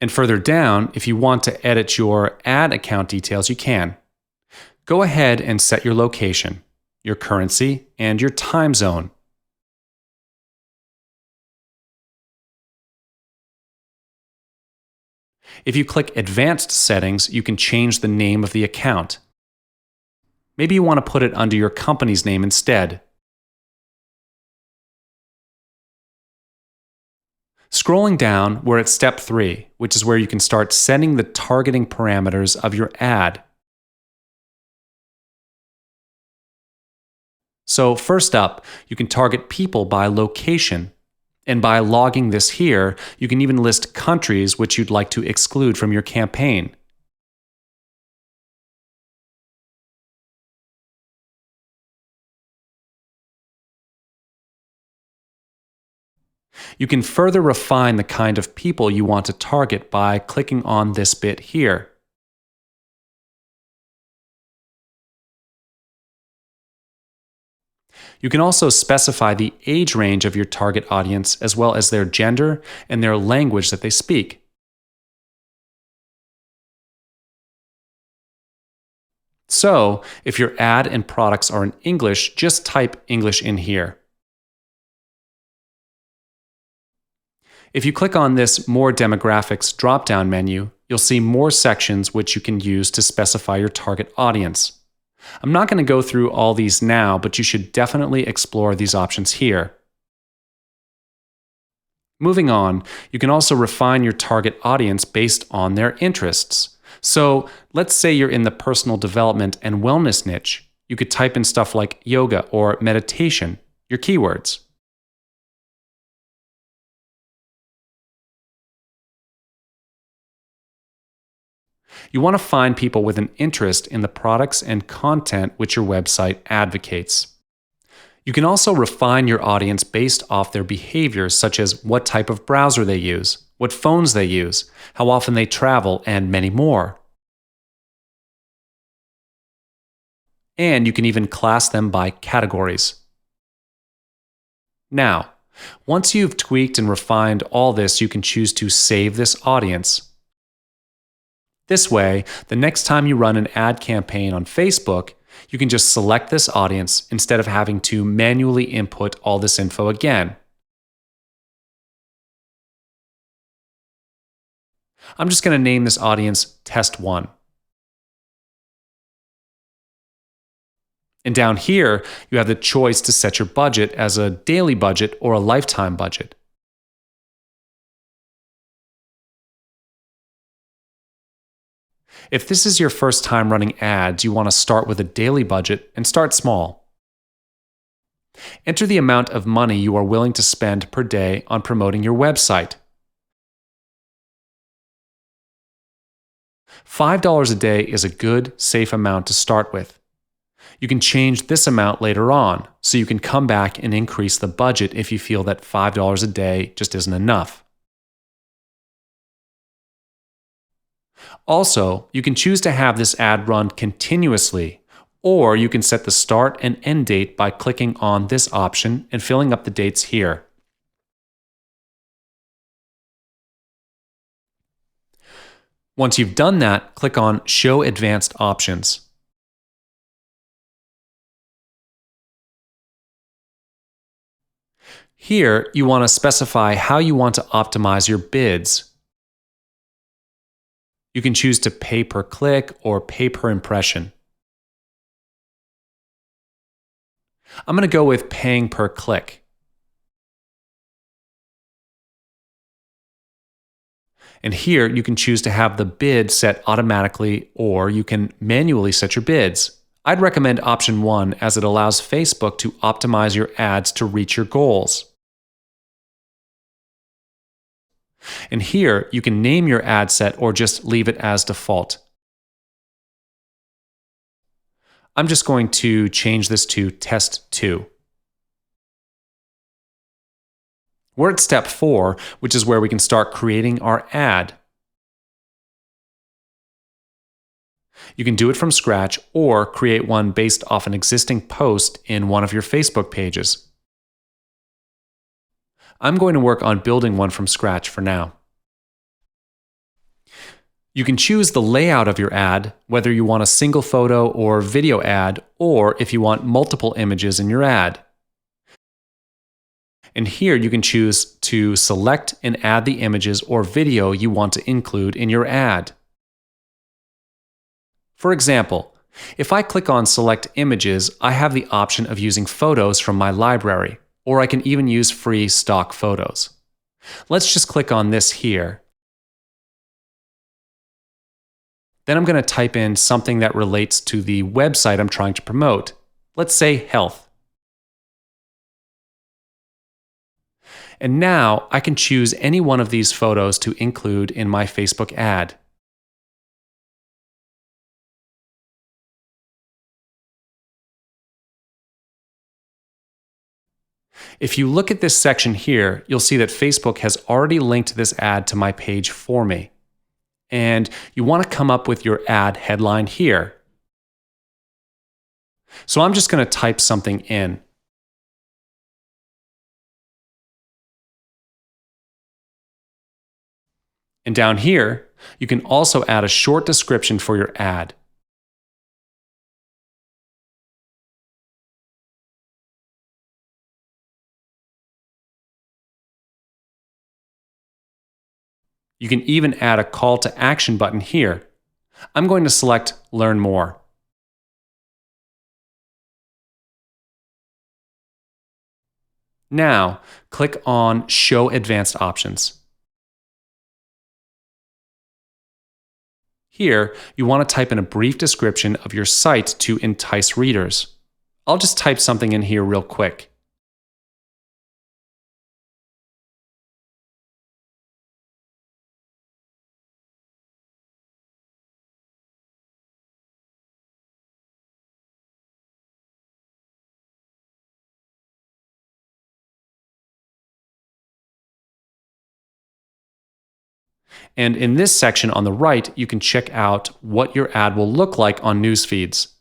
And further down, if you want to edit your ad account details, you can. Go ahead and set your location, your currency, and your time zone. If you click Advanced Settings, you can change the name of the account. Maybe you want to put it under your company's name instead. Scrolling down, we're at Step 3, which is where you can start setting the targeting parameters of your ad. So first up, you can target people by location. And by logging this here, you can even list countries which you'd like to exclude from your campaign. You can further refine the kind of people you want to target by clicking on this bit here. You can also specify the age range of your target audience as well as their gender and their language that they speak. So, if your ad and products are in English, just type English in here. If you click on this More Demographics drop-down menu, you'll see more sections which you can use to specify your target audience. I'm not going to go through all these now, but you should definitely explore these options here. Moving on, you can also refine your target audience based on their interests. So, let's say you're in the personal development and wellness niche. You could type in stuff like yoga or meditation, your keywords. You want to find people with an interest in the products and content which your website advocates. You can also refine your audience based off their behaviors, such as what type of browser they use, what phones they use, how often they travel, and many more. And you can even class them by categories. Now, once you've tweaked and refined all this, you can choose to save this audience. This way, the next time you run an ad campaign on Facebook, you can just select this audience instead of having to manually input all this info again. I'm just going to name this audience Test 1. And down here, you have the choice to set your budget as a daily budget or a lifetime budget. If this is your first time running ads, you want to start with a daily budget and start small. Enter the amount of money you are willing to spend per day on promoting your website. $5 a day is a good, safe amount to start with. You can change this amount later on, so you can come back and increase the budget if you feel that $5 a day just isn't enough. Also, you can choose to have this ad run continuously, or you can set the start and end date by clicking on this option and filling up the dates here. Once you've done that, click on Show Advanced Options. Here, you want to specify how you want to optimize your bids. You can choose to pay per click or pay per impression. I'm going to go with paying per click. And here, you can choose to have the bid set automatically, or you can manually set your bids. I'd recommend option 1 as it allows Facebook to optimize your ads to reach your goals. And here, you can name your ad set or just leave it as default. I'm just going to change this to Test 2. We're at step 4, which is where we can start creating our ad. You can do it from scratch or create one based off an existing post in one of your Facebook pages. I'm going to work on building one from scratch for now. You can choose the layout of your ad, whether you want a single photo or video ad, or if you want multiple images in your ad. And here you can choose to select and add the images or video you want to include in your ad. For example, if I click on Select Images, I have the option of using photos from my library, or I can even use free stock photos. Let's just click on this here. Then I'm going to type in something that relates to the website I'm trying to promote. Let's say health. And now I can choose any one of these photos to include in my Facebook ad. If you look at this section here, you'll see that Facebook has already linked this ad to my page for me. And you want to come up with your ad headline here. So I'm just going to type something in. And down here, you can also add a short description for your ad. You can even add a call to action button here. I'm going to select Learn More. Now, click on Show Advanced Options. Here, you want to type in a brief description of your site to entice readers. I'll just type something in here real quick. And in this section on the right, you can check out what your ad will look like on news feeds.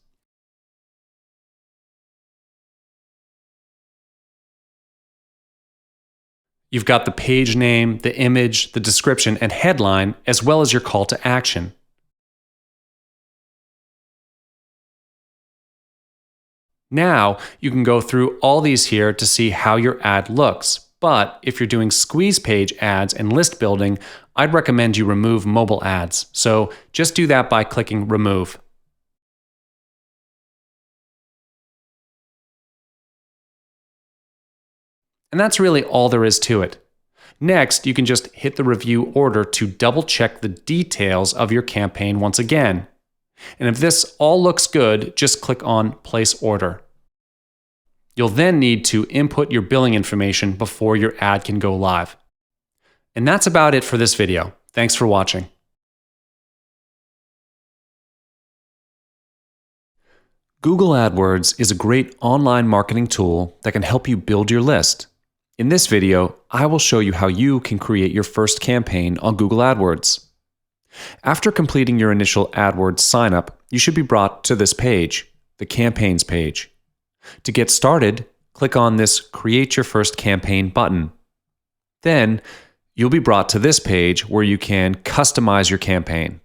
You've got the page name, the image, the description, and headline, as well as your call to action. Now, you can go through all these here to see how your ad looks. But if you're doing squeeze page ads and list building, I'd recommend you remove mobile ads. So just do that by clicking Remove. And that's really all there is to it. Next, you can just hit the review order to double check the details of your campaign once again. And if this all looks good, just click on Place Order. You'll then need to input your billing information before your ad can go live. And that's about it for this video. Thanks for watching. Google AdWords is a great online marketing tool that can help you build your list. In this video, I will show you how you can create your first campaign on Google AdWords. After completing your initial AdWords signup, you should be brought to this page, the Campaigns page. To get started, click on this Create Your First Campaign button. Then, you'll be brought to this page where you can customize your campaign.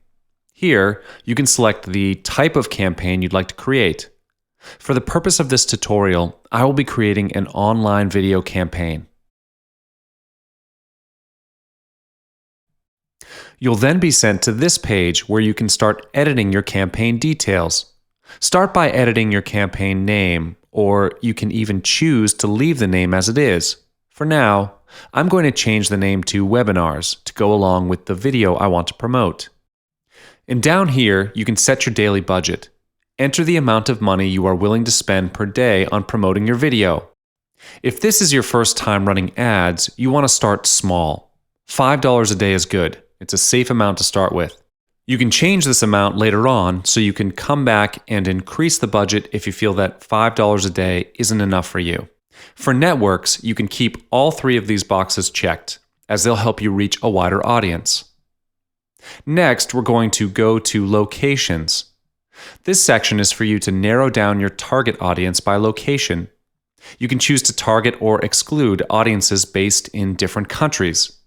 Here, you can select the type of campaign you'd like to create. For the purpose of this tutorial, I will be creating an online video campaign. You'll then be sent to this page where you can start editing your campaign details. Start by editing your campaign name, or you can even choose to leave the name as it is. For now, I'm going to change the name to Webinars to go along with the video I want to promote. And down here, you can set your daily budget. Enter the amount of money you are willing to spend per day on promoting your video. If this is your first time running ads, you want to start small. $5 a day is good. It's a safe amount to start with. You can change this amount later on, so you can come back and increase the budget if you feel that $5 a day isn't enough for you. For networks, you can keep all three of these boxes checked, as they'll help you reach a wider audience. Next, we're going to go to Locations. This section is for you to narrow down your target audience by location. You can choose to target or exclude audiences based in different countries.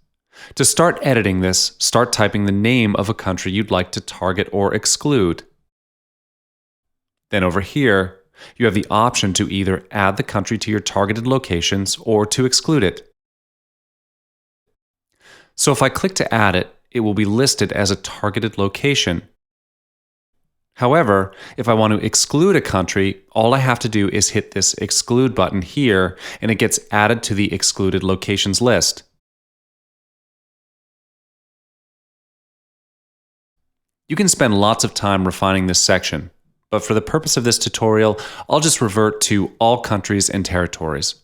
To start editing this, start typing the name of a country you'd like to target or exclude. Then over here, you have the option to either add the country to your targeted locations or to exclude it. So if I click to add it, it will be listed as a targeted location. However, if I want to exclude a country, all I have to do is hit this Exclude button here, and it gets added to the excluded locations list. You can spend lots of time refining this section, but for the purpose of this tutorial, I'll just revert to all countries and territories.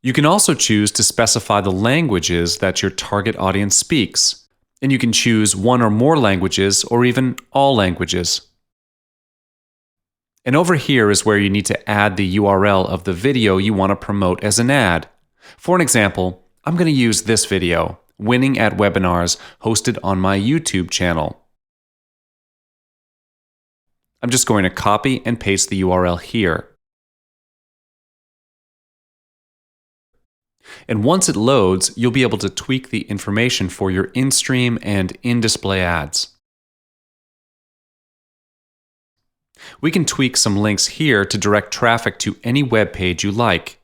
You can also choose to specify the languages that your target audience speaks, and you can choose one or more languages or even all languages. And over here is where you need to add the URL of the video you want to promote as an ad. For an example, I'm going to use this video, Winning at Webinars, hosted on my YouTube channel. I'm just going to copy and paste the URL here. And once it loads, you'll be able to tweak the information for your in-stream and in-display ads. We can tweak some links here to direct traffic to any web page you like.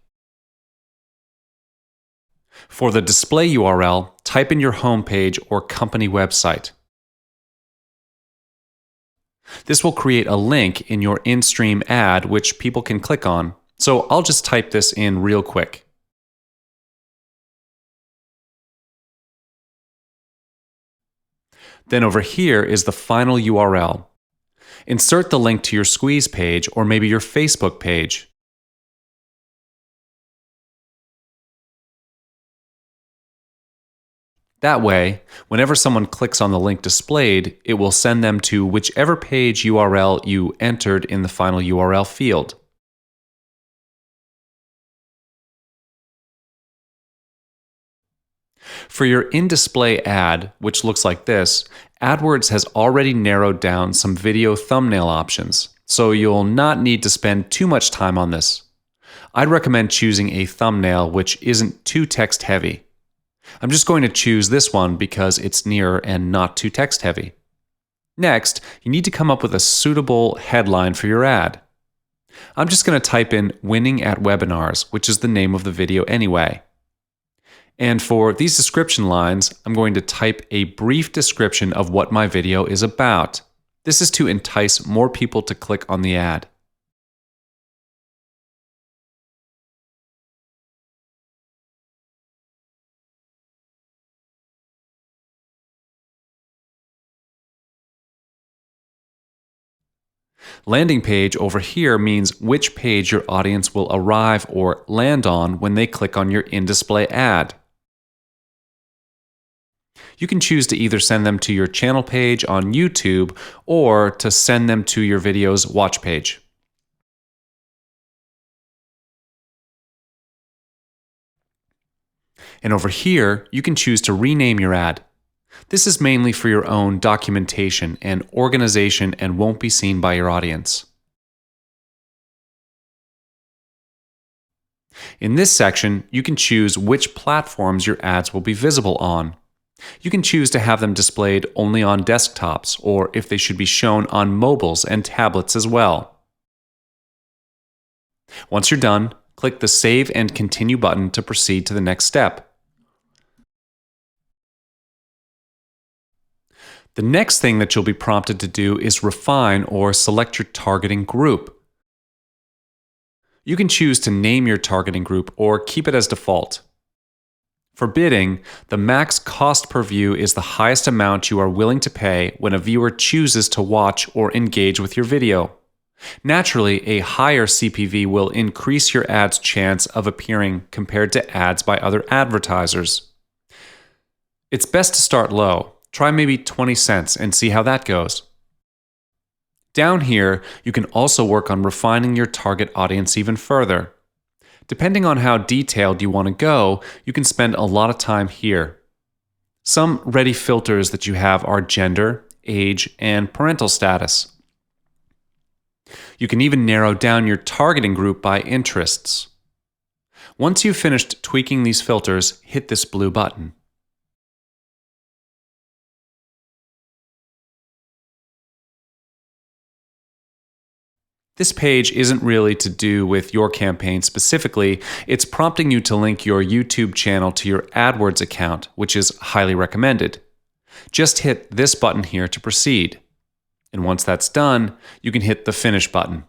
For the display URL, type in your home page or company website. This will create a link in your in-stream ad which people can click on, so I'll just type this in real quick. Then over here is the final URL. Insert the link to your squeeze page or maybe your Facebook page. That way, whenever someone clicks on the link displayed, it will send them to whichever page URL you entered in the final URL field. For your in-display ad, which looks like this, AdWords has already narrowed down some video thumbnail options, so you'll not need to spend too much time on this. I'd recommend choosing a thumbnail which isn't too text-heavy. I'm just going to choose this one because it's near and not too text-heavy. Next, you need to come up with a suitable headline for your ad. I'm just going to type in Winning at Webinars, which is the name of the video anyway. And for these description lines, I'm going to type a brief description of what my video is about. This is to entice more people to click on the ad. Landing page over here means which page your audience will arrive or land on when they click on your in-display ad. You can choose to either send them to your channel page on YouTube or to send them to your video's watch page. And over here, you can choose to rename your ad. This is mainly for your own documentation and organization and won't be seen by your audience. In this section, you can choose which platforms your ads will be visible on. You can choose to have them displayed only on desktops or if they should be shown on mobiles and tablets as well. Once you're done, click the Save and Continue button to proceed to the next step. The next thing that you'll be prompted to do is refine or select your targeting group. You can choose to name your targeting group or keep it as default. For bidding, the max cost per view is the highest amount you are willing to pay when a viewer chooses to watch or engage with your video. Naturally, a higher CPV will increase your ad's chance of appearing compared to ads by other advertisers. It's best to start low. Try maybe 20 cents and see how that goes. Down here, you can also work on refining your target audience even further. Depending on how detailed you want to go, you can spend a lot of time here. Some ready filters that you have are gender, age, and parental status. You can even narrow down your targeting group by interests. Once you've finished tweaking these filters, hit this blue button. This page isn't really to do with your campaign specifically, it's prompting you to link your YouTube channel to your AdWords account, which is highly recommended. Just hit this button here to proceed. And once that's done, you can hit the Finish button.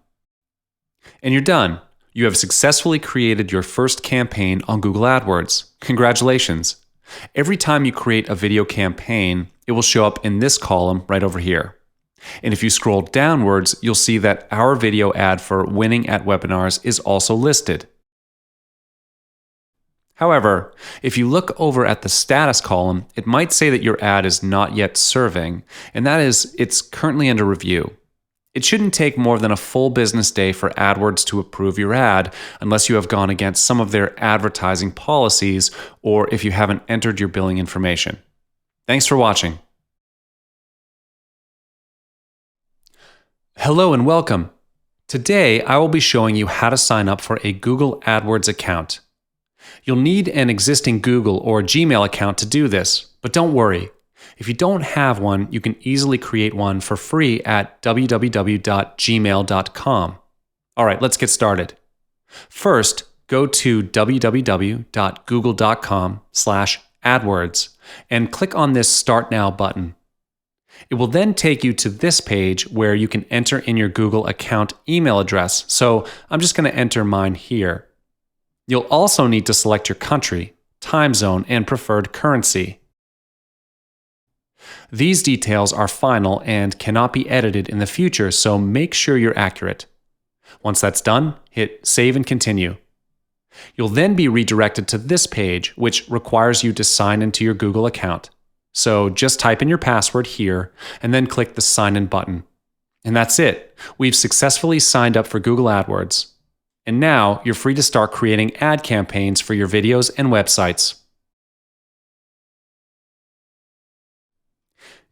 And you're done. You have successfully created your first campaign on Google AdWords. Congratulations! Every time you create a video campaign, it will show up in this column right over here. And if you scroll downwards, you'll see that our video ad for Winning at Webinars is also listed. However, if you look over at the status column, it might say that your ad is not yet serving, and that is, it's currently under review. It shouldn't take more than a full business day for AdWords to approve your ad unless you have gone against some of their advertising policies or if you haven't entered your billing information. Thanks for watching. Hello and welcome. Today, I will be showing you how to sign up for a Google AdWords account. You'll need an existing Google or Gmail account to do this, but don't worry. If you don't have one, you can easily create one for free at www.gmail.com. All right, let's get started. First, go to www.google.com/AdWords and click on this Start Now button. It will then take you to this page where you can enter in your Google account email address. So I'm just going to enter mine here. You'll also need to select your country, time zone, and preferred currency. These details are final and cannot be edited in the future, so make sure you're accurate. Once that's done, hit Save and Continue. You'll then be redirected to this page, which requires you to sign into your Google account. So just type in your password here and then click the Sign In button. And that's it. We've successfully signed up for Google AdWords. And now you're free to start creating ad campaigns for your videos and websites.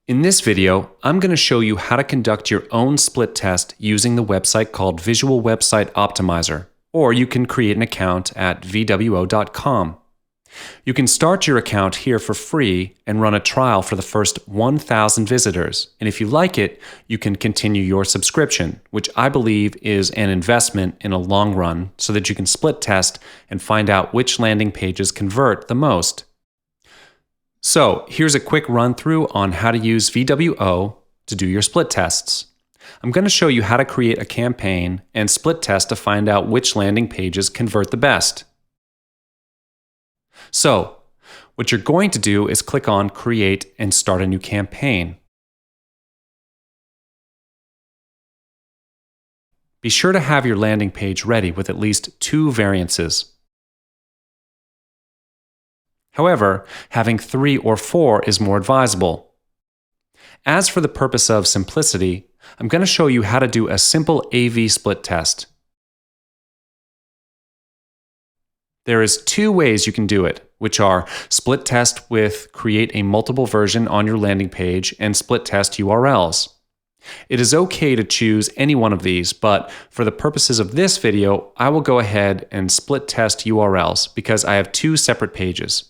In this video, I'm going to show you how to conduct your own split test using the website called Visual Website Optimizer, or you can create an account at vwo.com. You can start your account here for free and run a trial for the first 1,000 visitors. And if you like it, you can continue your subscription, which I believe is an investment in a long run so that you can split test and find out which landing pages convert the most. So here's a quick run through on how to use VWO to do your split tests. I'm going to show you how to create a campaign and split test to find out which landing pages convert the best. So, what you're going to do is click on Create and Start a New Campaign. Be sure to have your landing page ready with at least 2 variances. However, having 3 or 4 is more advisable. As for the purpose of simplicity, I'm going to show you how to do a simple AV split test. There is 2 ways you can do it, which are split test with create a multiple version on your landing page and split test URLs. It is okay to choose any one of these, but for the purposes of this video, I will go ahead and split test URLs because I have 2 separate pages.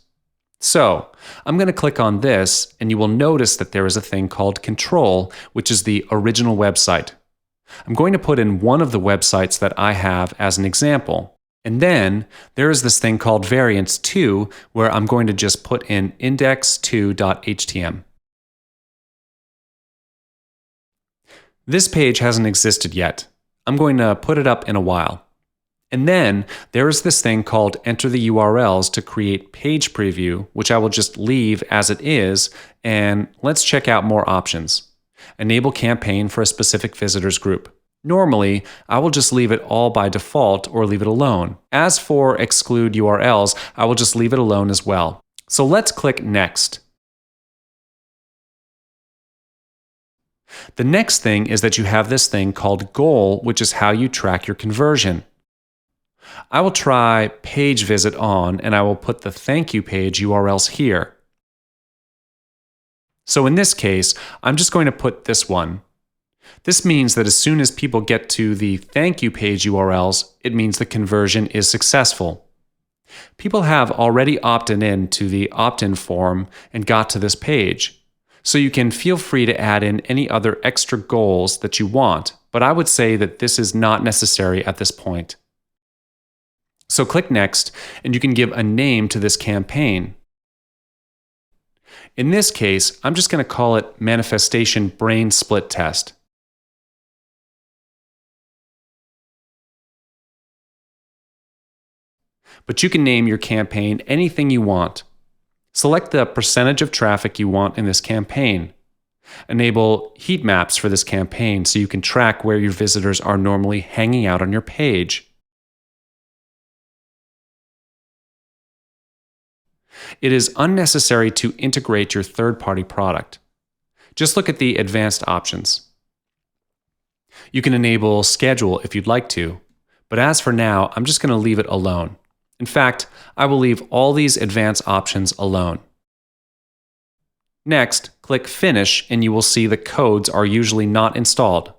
So I'm going to click on this and you will notice that there is a thing called control, which is the original website. I'm going to put in one of the websites that I have as an example. And then there is this thing called variance 2, where I'm going to just put in index2.htm. This page hasn't existed yet. I'm going to put it up in a while. And then there is this thing called enter the URLs to create page preview, which I will just leave as it is, and let's check out more options. Enable campaign for a specific visitors group. Normally, I will just leave it all by default or leave it alone. As for exclude URLs, I will just leave it alone as well. So let's click Next. The next thing is that you have this thing called goal, which is how you track your conversion. I will try page visit on, and I will put the thank you page URLs here. So in this case, I'm just going to put this one. This means that as soon as people get to the thank you page URLs, it means the conversion is successful. People have already opted in to the opt-in form and got to this page. So you can feel free to add in any other extra goals that you want, but I would say that this is not necessary at this point. So click Next, and you can give a name to this campaign. In this case, I'm just going to call it Manifestation Brain Split Test. But you can name your campaign anything you want. Select the percentage of traffic you want in this campaign. Enable heat maps for this campaign so you can track where your visitors are normally hanging out on your page. It is unnecessary to integrate your third-party product. Just look at the advanced options. You can enable schedule if you'd like to, but as for now, I'm just going to leave it alone. In fact, I will leave all these advanced options alone. Next, click Finish and you will see the codes are usually not installed.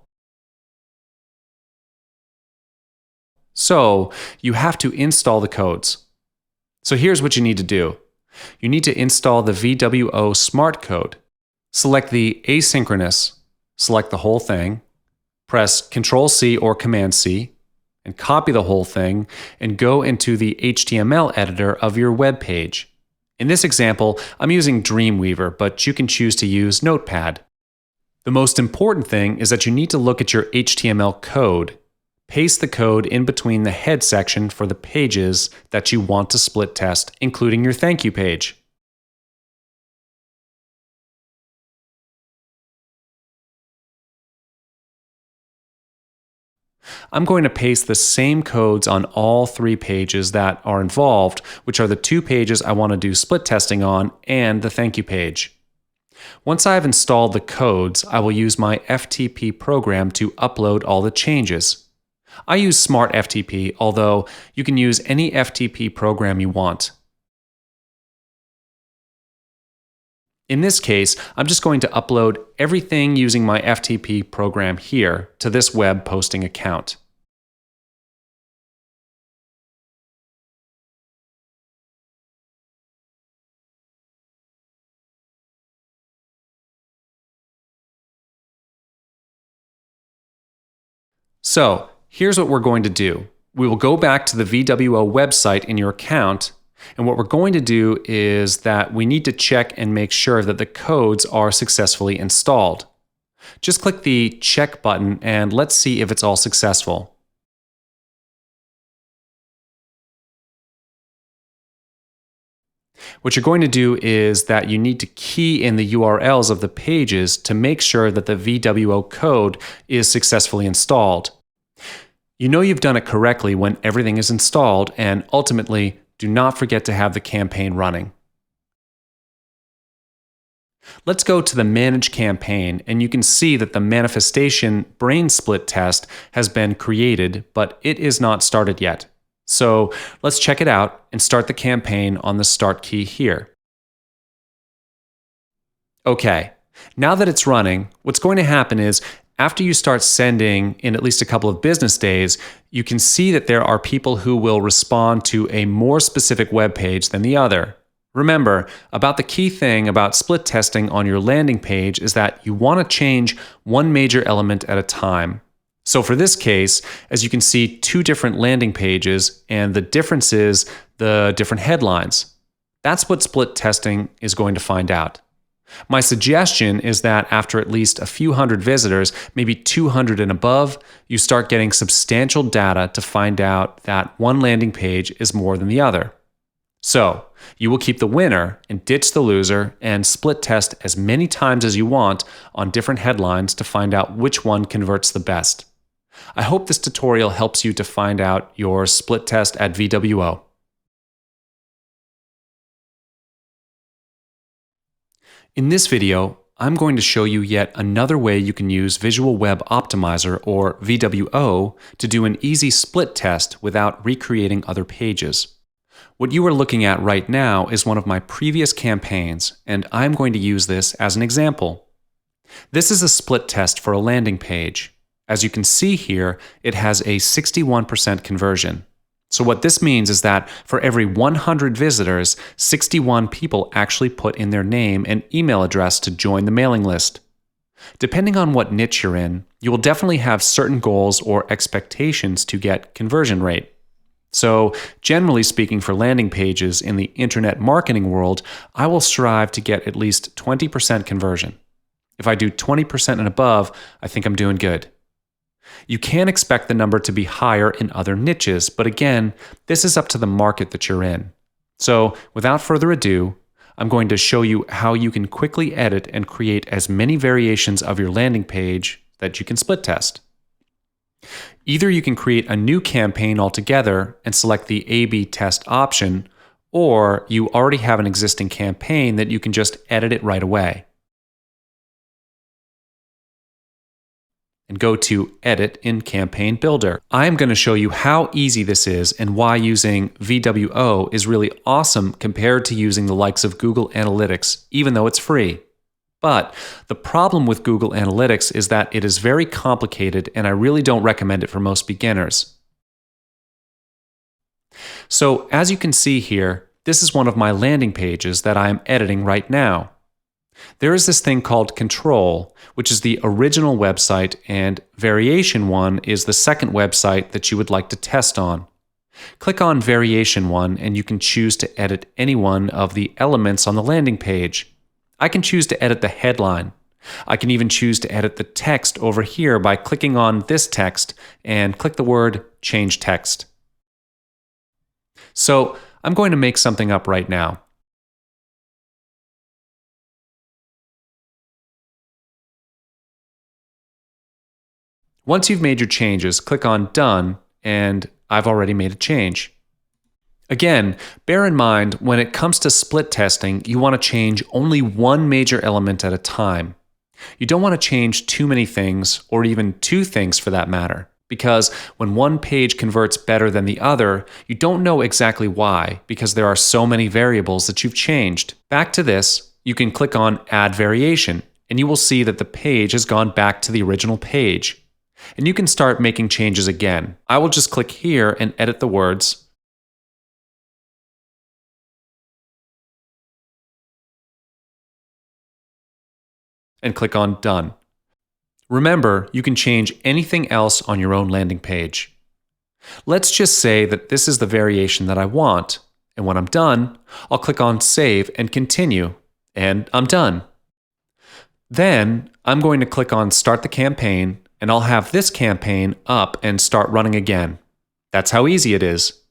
So, you have to install the codes. So here's what you need to do. You need to install the VWO Smart Code. Select the asynchronous, select the whole thing, press Ctrl-C or Command-C, and copy the whole thing and go into the HTML editor of your web page. In this example, I'm using Dreamweaver, but you can choose to use Notepad. The most important thing is that you need to look at your HTML code. Paste the code in between the head section for the pages that you want to split test, including your thank you page. I'm going to paste the same codes on all 3 pages that are involved, which are the 2 pages I want to do split testing on and the thank you page. Once I have installed the codes, I will use my FTP program to upload all the changes. I use Smart FTP, although you can use any FTP program you want. In this case, I'm just going to upload everything using my FTP program here to this web posting account. So, here's what we're going to do. We will go back to the VWO website in your account, and what we're going to do is that we need to check and make sure that the codes are successfully installed. Just click the check button and let's see if it's all successful. What you're going to do is that you need to key in the URLs of the pages to make sure that the VWO code is successfully installed. You know you've done it correctly when everything is installed, and ultimately, do not forget to have the campaign running. Let's go to the Manage Campaign, and you can see that the manifestation brain split test has been created, but it is not started yet. So let's check it out and start the campaign on the Start key here. Okay, now that it's running, what's going to happen is after you start sending in at least a couple of business days, you can see that there are people who will respond to a more specific web page than the other. Remember, about the key thing about split testing on your landing page is that you want to change one major element at a time. So for this case, as you can see, 2 different landing pages, and the difference is the different headlines. That's what split testing is going to find out. My suggestion is that after at least a few hundred visitors, maybe 200 and above, you start getting substantial data to find out that one landing page is more than the other. So, you will keep the winner and ditch the loser and split test as many times as you want on different headlines to find out which one converts the best. I hope this tutorial helps you to find out your split test at VWO. In this video, I'm going to show you yet another way you can use Visual Web Optimizer, or VWO, to do an easy split test without recreating other pages. What you are looking at right now is one of my previous campaigns, and I'm going to use this as an example. This is a split test for a landing page. As you can see here, it has a 61% conversion. So what this means is that for every 100 visitors, 61 people actually put in their name and email address to join the mailing list. Depending on what niche you're in, you will definitely have certain goals or expectations to get conversion rate. So generally speaking, for landing pages in the internet marketing world, I will strive to get at least 20% conversion. If I do 20% and above, I think I'm doing good. You can expect the number to be higher in other niches, but again, this is up to the market that you're in. So without further ado, I'm going to show you how you can quickly edit and create as many variations of your landing page that you can split test. Either you can create a new campaign altogether and select the A/B test option, or you already have an existing campaign that you can just edit it right away. and go to Edit in Campaign Builder. I am going to show you how easy this is and why using VWO is really awesome compared to using the likes of Google Analytics, even though it's free. But the problem with Google Analytics is that it is very complicated and I really don't recommend it for most beginners. So as you can see here, this is one of my landing pages that I am editing right now. There is this thing called Control, which is the original website, and Variation 1 is the second website that you would like to test on. Click on Variation 1 and you can choose to edit any one of the elements on the landing page. I can choose to edit the headline. I can even choose to edit the text over here by clicking on this text and click the word Change Text. So I'm going to make something up right now. Once you've made your changes, click on Done, and I've already made a change. Again, bear in mind, when it comes to split testing, you want to change only one major element at a time. You don't want to change too many things, or even two things for that matter, because when one page converts better than the other, you don't know exactly why, because there are so many variables that you've changed. Back to this, you can click on Add Variation, and you will see that the page has gone back to the original page. And you can start making changes again. I will just click here and edit the words. And click on Done. Remember, you can change anything else on your own landing page. Let's just say that this is the variation that I want, and when I'm done, I'll click on Save and Continue, and I'm done. Then, I'm going to click on Start the Campaign, and I'll have this campaign up and start running again. That's how easy it is.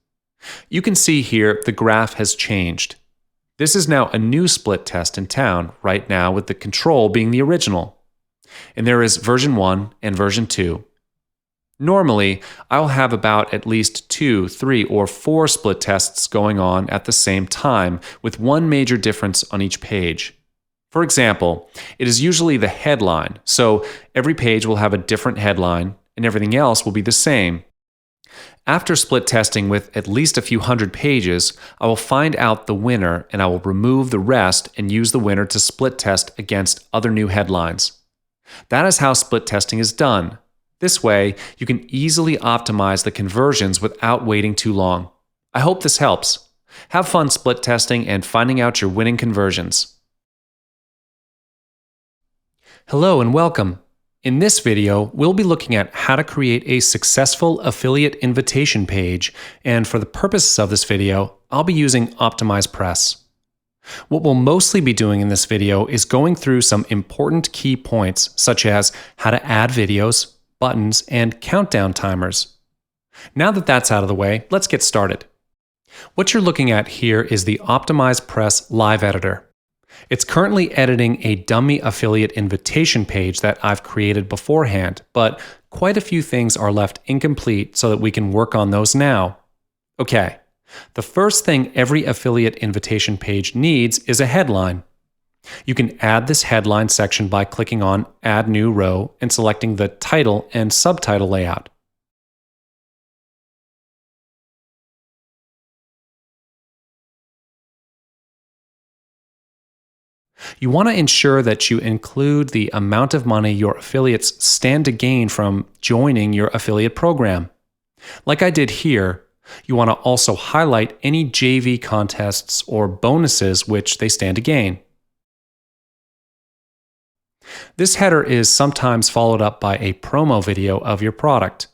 You can see here the graph has changed. This is now a new split test in town right now with the control being the original. And there is version 1 and version 2. Normally, I'll have about at least 2, 3, or 4 split tests going on at the same time with one major difference on each page. For example, it is usually the headline, so every page will have a different headline and everything else will be the same. After split testing with at least a few hundred pages, I will find out the winner and I will remove the rest and use the winner to split test against other new headlines. That is how split testing is done. This way, you can easily optimize the conversions without waiting too long. I hope this helps. Have fun split testing and finding out your winning conversions. Hello and welcome. In this video, we'll be looking at how to create a successful affiliate invitation page, and for the purposes of this video, I'll be using OptimizePress. What we'll mostly be doing in this video is going through some important key points, such as how to add videos, buttons, and countdown timers. Now that that's out of the way, let's get started. What you're looking at here is the OptimizePress Live Editor. It's currently editing a dummy affiliate invitation page that I've created beforehand, but quite a few things are left incomplete so that we can work on those now. Okay, the first thing every affiliate invitation page needs is a headline. You can add this headline section by clicking on Add New Row and selecting the title and subtitle layout. You want to ensure that you include the amount of money your affiliates stand to gain from joining your affiliate program. Like I did here, you want to also highlight any JV contests or bonuses which they stand to gain. This header is sometimes followed up by a promo video of your product,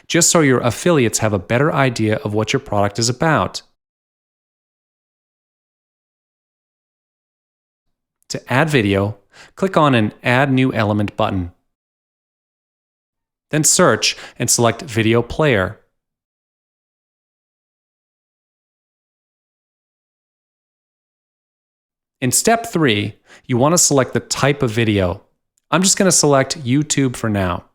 just so your affiliates have a better idea of what your product is about. To add video, click on an Add New Element button. Then search and select Video Player. In step 3, you want to select the type of video. I'm just going to select YouTube for now.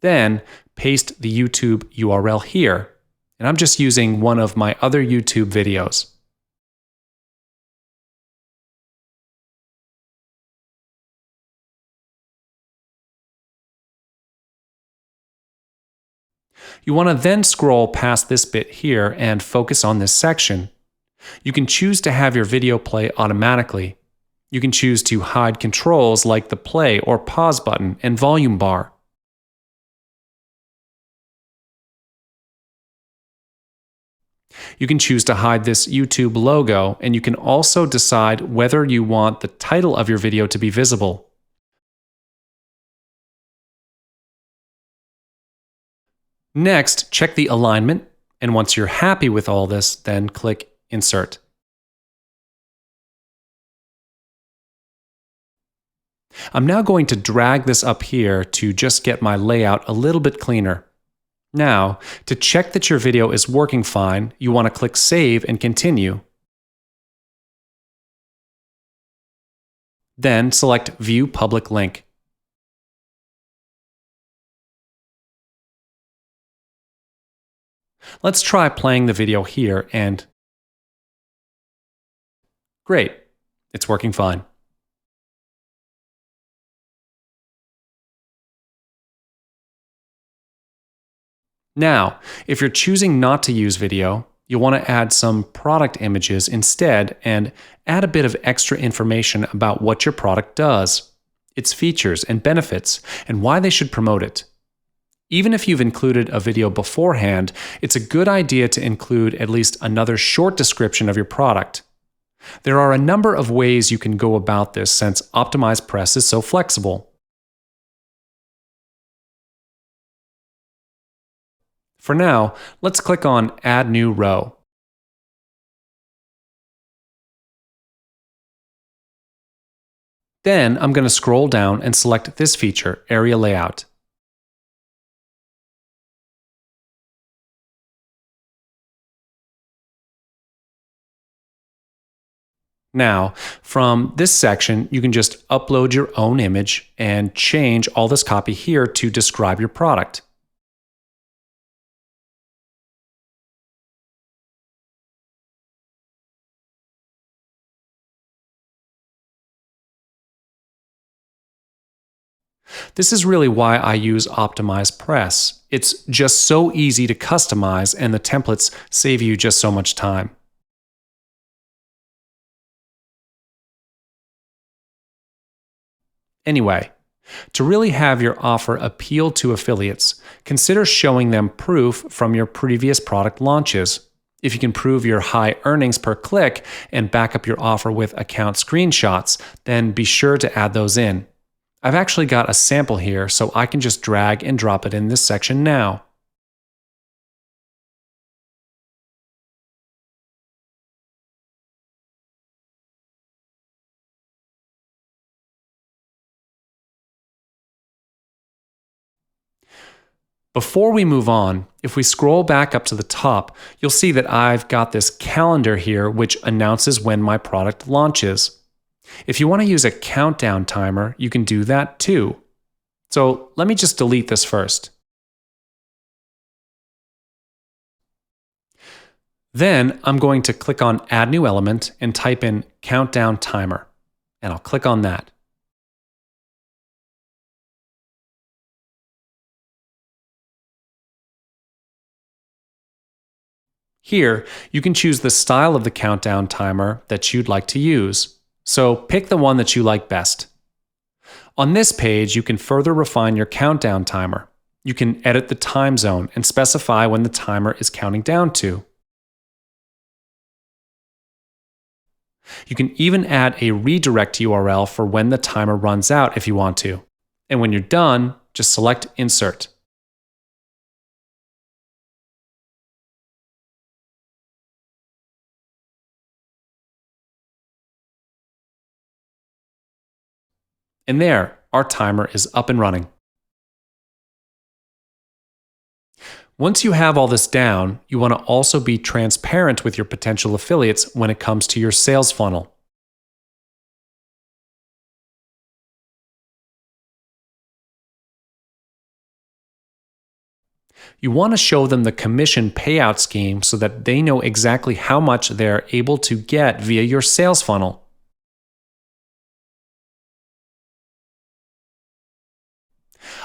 Then paste the YouTube URL here. And I'm just using one of my other YouTube videos. You want to then scroll past this bit here and focus on this section. You can choose to have your video play automatically. You can choose to hide controls like the play or pause button and volume bar. You can choose to hide this YouTube logo, and you can also decide whether you want the title of your video to be visible. Next, check the alignment, and once you're happy with all this, then click Insert. I'm now going to drag this up here to just get my layout a little bit cleaner. Now, to check that your video is working fine, you want to click Save and Continue. Then select View Public Link. Let's try playing the video here and great, it's working fine. Now, if you're choosing not to use video, you'll want to add some product images instead and add a bit of extra information about what your product does, its features and benefits, and why they should promote it. Even if you've included a video beforehand, it's a good idea to include at least another short description of your product. There are a number of ways you can go about this since OptimizePress is so flexible. For now, let's click on Add New Row. Then I'm going to scroll down and select this feature, Area Layout. Now, from this section, you can just upload your own image and change all this copy here to describe your product. This is really why I use OptimizePress. It's just so easy to customize, and the templates save you just so much time. Anyway, to really have your offer appeal to affiliates, consider showing them proof from your previous product launches. If you can prove your high earnings per click and back up your offer with account screenshots, then be sure to add those in. I've actually got a sample here, so I can just drag and drop it in this section now. Before we move on, if we scroll back up to the top, you'll see that I've got this calendar here which announces when my product launches. If you want to use a countdown timer, you can do that too. So let me just delete this first. Then I'm going to click on Add New Element and type in Countdown Timer, and I'll click on that. Here, you can choose the style of the countdown timer that you'd like to use. So pick the one that you like best. On this page, you can further refine your countdown timer. You can edit the time zone and specify when the timer is counting down to. You can even add a redirect URL for when the timer runs out if you want to. And when you're done, just select Insert. And there, our timer is up and running. Once you have all this down, you want to also be transparent with your potential affiliates when it comes to your sales funnel. You want to show them the commission payout scheme so that they know exactly how much they're able to get via your sales funnel.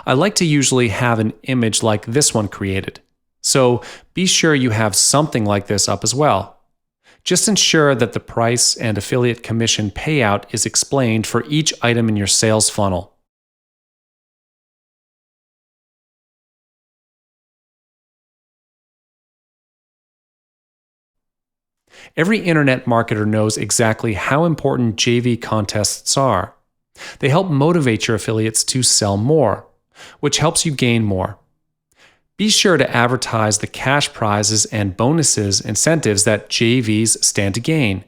I like to usually have an image like this one created. So be sure you have something like this up as well. Just ensure that the price and affiliate commission payout is explained for each item in your sales funnel. Every internet marketer knows exactly how important JV contests are. They help motivate your affiliates to sell more, which helps you gain more. Be sure to advertise the cash prizes and bonuses incentives that JVs stand to gain.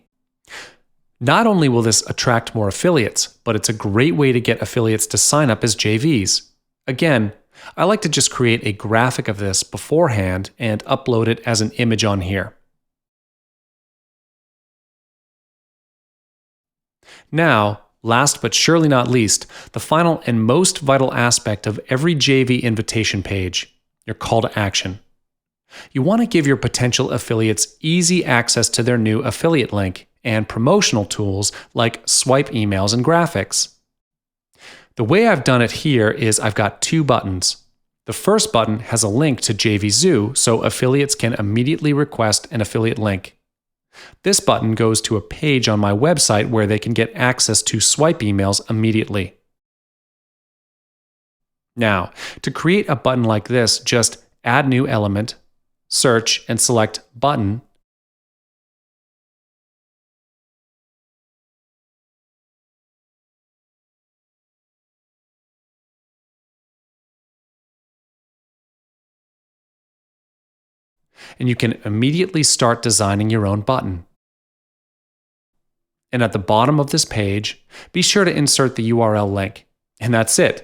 Not only will this attract more affiliates, but it's a great way to get affiliates to sign up as JVs. Again, I like to just create a graphic of this beforehand and upload it as an image on here. Now, last but surely not least, the final and most vital aspect of every JV invitation page, your call to action. You want to give your potential affiliates easy access to their new affiliate link and promotional tools like swipe emails and graphics. The way I've done it here is I've got two buttons. The first button has a link to JVZoo, so affiliates can immediately request an affiliate link. This button goes to a page on my website where they can get access to swipe emails immediately. Now, to create a button like this, just add new element, search, and select button. And you can immediately start designing your own button. And at the bottom of this page, be sure to insert the URL link. And that's it.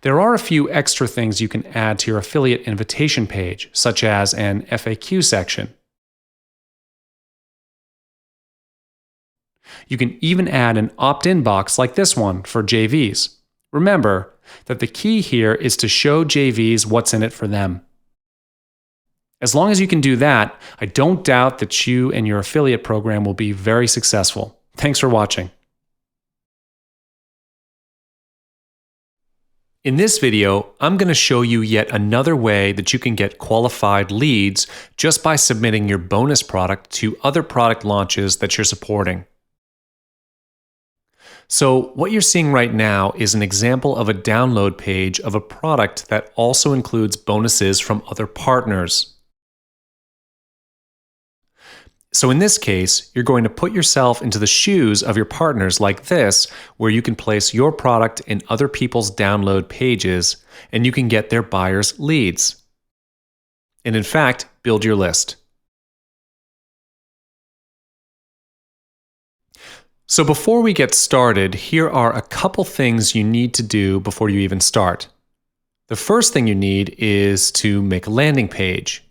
There are a few extra things you can add to your affiliate invitation page, such as an FAQ section. You can even add an opt-in box like this one for JVs. Remember that the key here is to show JVs what's in it for them. As long as you can do that, I don't doubt that you and your affiliate program will be very successful. Thanks for watching. In this video, I'm going to show you yet another way that you can get qualified leads just by submitting your bonus product to other product launches that you're supporting. So what you're seeing right now is an example of a download page of a product that also includes bonuses from other partners. So in this case, you're going to put yourself into the shoes of your partners like this, where you can place your product in other people's download pages and you can get their buyers' leads. And in fact, build your list. So before we get started, here are a couple things you need to do before you even start. The first thing you need is to make a landing page.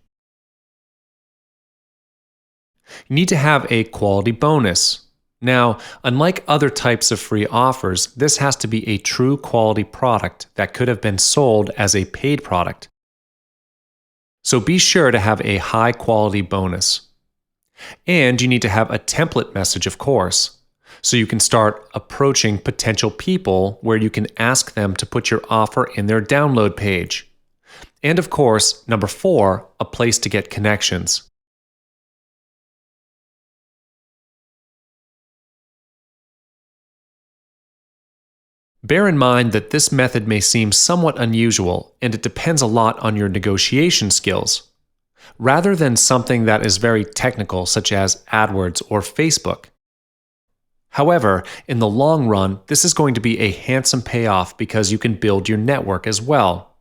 You need to have a quality bonus. Now, unlike other types of free offers, this has to be a true quality product that could have been sold as a paid product. So be sure to have a high quality bonus. And you need to have a template message, of course. So you can start approaching potential people where you can ask them to put your offer in their download page. And of course, number 4, a place to get connections. Bear in mind that this method may seem somewhat unusual, and it depends a lot on your negotiation skills. Rather than something that is very technical, such as AdWords or Facebook. However, in the long run, this is going to be a handsome payoff because you can build your network as well.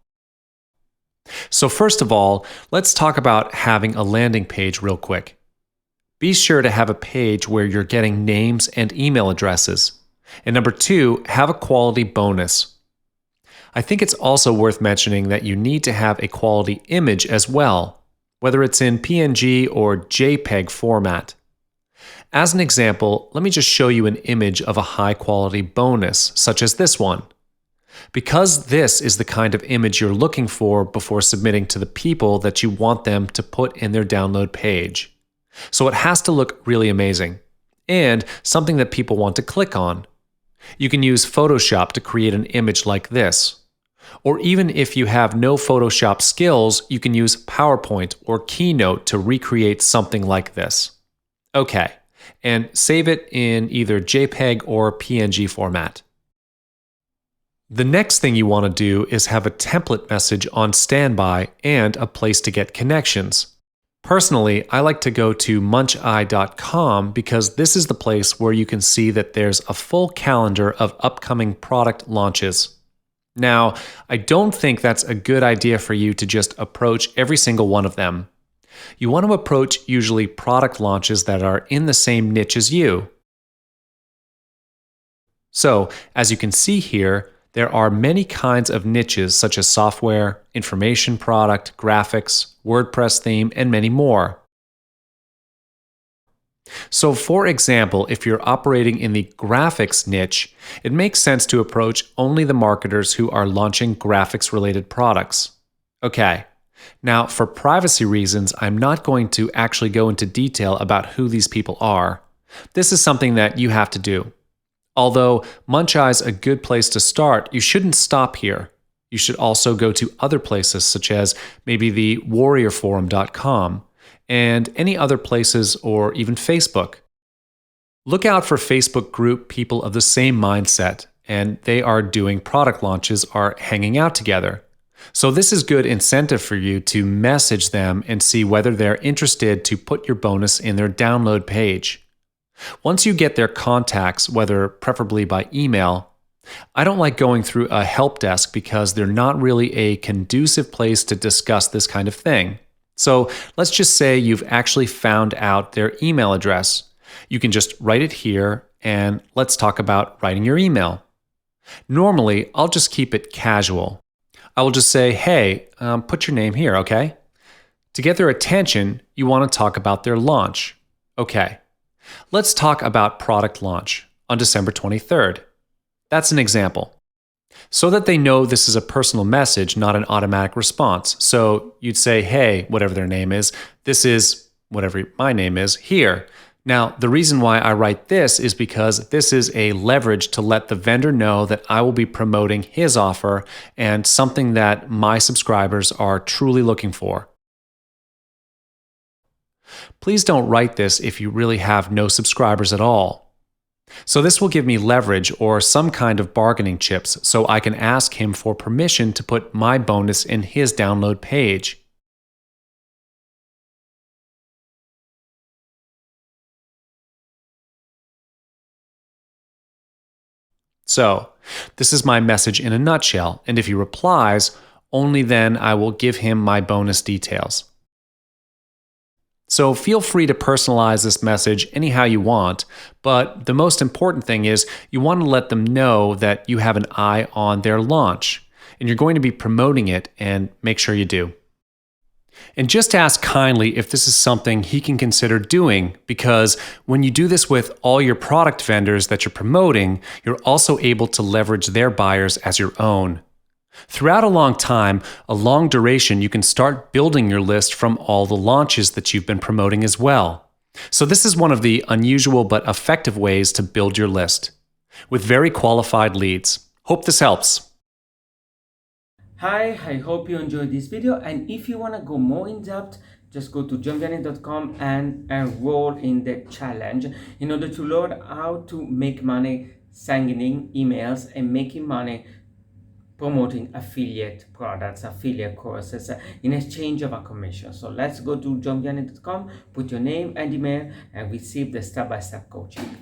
So first of all, let's talk about having a landing page real quick. Be sure to have a page where you're getting names and email addresses. And number 2, have a quality bonus. I think it's also worth mentioning that you need to have a quality image as well, whether it's in PNG or JPEG format. As an example, let me just show you an image of a high-quality bonus, such as this one. Because this is the kind of image you're looking for before submitting to the people that you want them to put in their download page. So it has to look really amazing, and something that people want to click on. You can use Photoshop to create an image like this. Or even if you have no Photoshop skills, you can use PowerPoint or Keynote to recreate something like this. Okay, and save it in either JPEG or PNG format. The next thing you want to do is have a template message on standby and a place to get connections. Personally, I like to go to muncheye.com because this is the place where you can see that there's a full calendar of upcoming product launches. Now, I don't think that's a good idea for you to just approach every single one of them. You want to approach usually product launches that are in the same niche as you. So, as you can see here, there are many kinds of niches such as software, information product, graphics, WordPress theme, and many more. So for example, if you're operating in the graphics niche, it makes sense to approach only the marketers who are launching graphics-related products. Okay, now for privacy reasons, I'm not going to actually go into detail about who these people are. This is something that you have to do. Although Muncheye's a good place to start, you shouldn't stop here. You should also go to other places such as maybe the warriorforum.com and any other places or even Facebook. Look out for Facebook group people of the same mindset, and they are doing product launches or hanging out together. So this is good incentive for you to message them and see whether they're interested to put your bonus in their download page. Once you get their contacts, whether preferably by email, I don't like going through a help desk because they're not really a conducive place to discuss this kind of thing. So let's just say you've actually found out their email address. You can just write it here and let's talk about writing your email. Normally, I'll just keep it casual. I will just say, hey, put your name here, okay? To get their attention, you want to talk about their launch. Okay. Let's talk about product launch on December 23rd. That's an example. So that they know this is a personal message, not an automatic response. So you'd say, hey, whatever their name is, this is whatever my name is here. Now, the reason why I write this is because this is a leverage to let the vendor know that I will be promoting his offer and something that my subscribers are truly looking for. Please don't write this if you really have no subscribers at all. So this will give me leverage or some kind of bargaining chips so I can ask him for permission to put my bonus in his download page. So, this is my message in a nutshell, and if he replies, only then I will give him my bonus details. So feel free to personalize this message anyhow you want, but the most important thing is you want to let them know that you have an eye on their launch, and you're going to be promoting it, and make sure you do. And just ask kindly if this is something he can consider doing, because when you do this with all your product vendors that you're promoting, you're also able to leverage their buyers as your own. Throughout a long time, a long duration, you can start building your list from all the launches that you've been promoting as well. So this is one of the unusual but effective ways to build your list with very qualified leads. Hope this helps. Hi, I hope you enjoyed this video, and if you want to go more in depth, just go to johnvianney.com and enroll in the challenge in order to learn how to make money sending emails and making money promoting affiliate products, affiliate courses in exchange of a commission. So let's go to johnvianney.com, put your name and email, and receive the step-by-step coaching.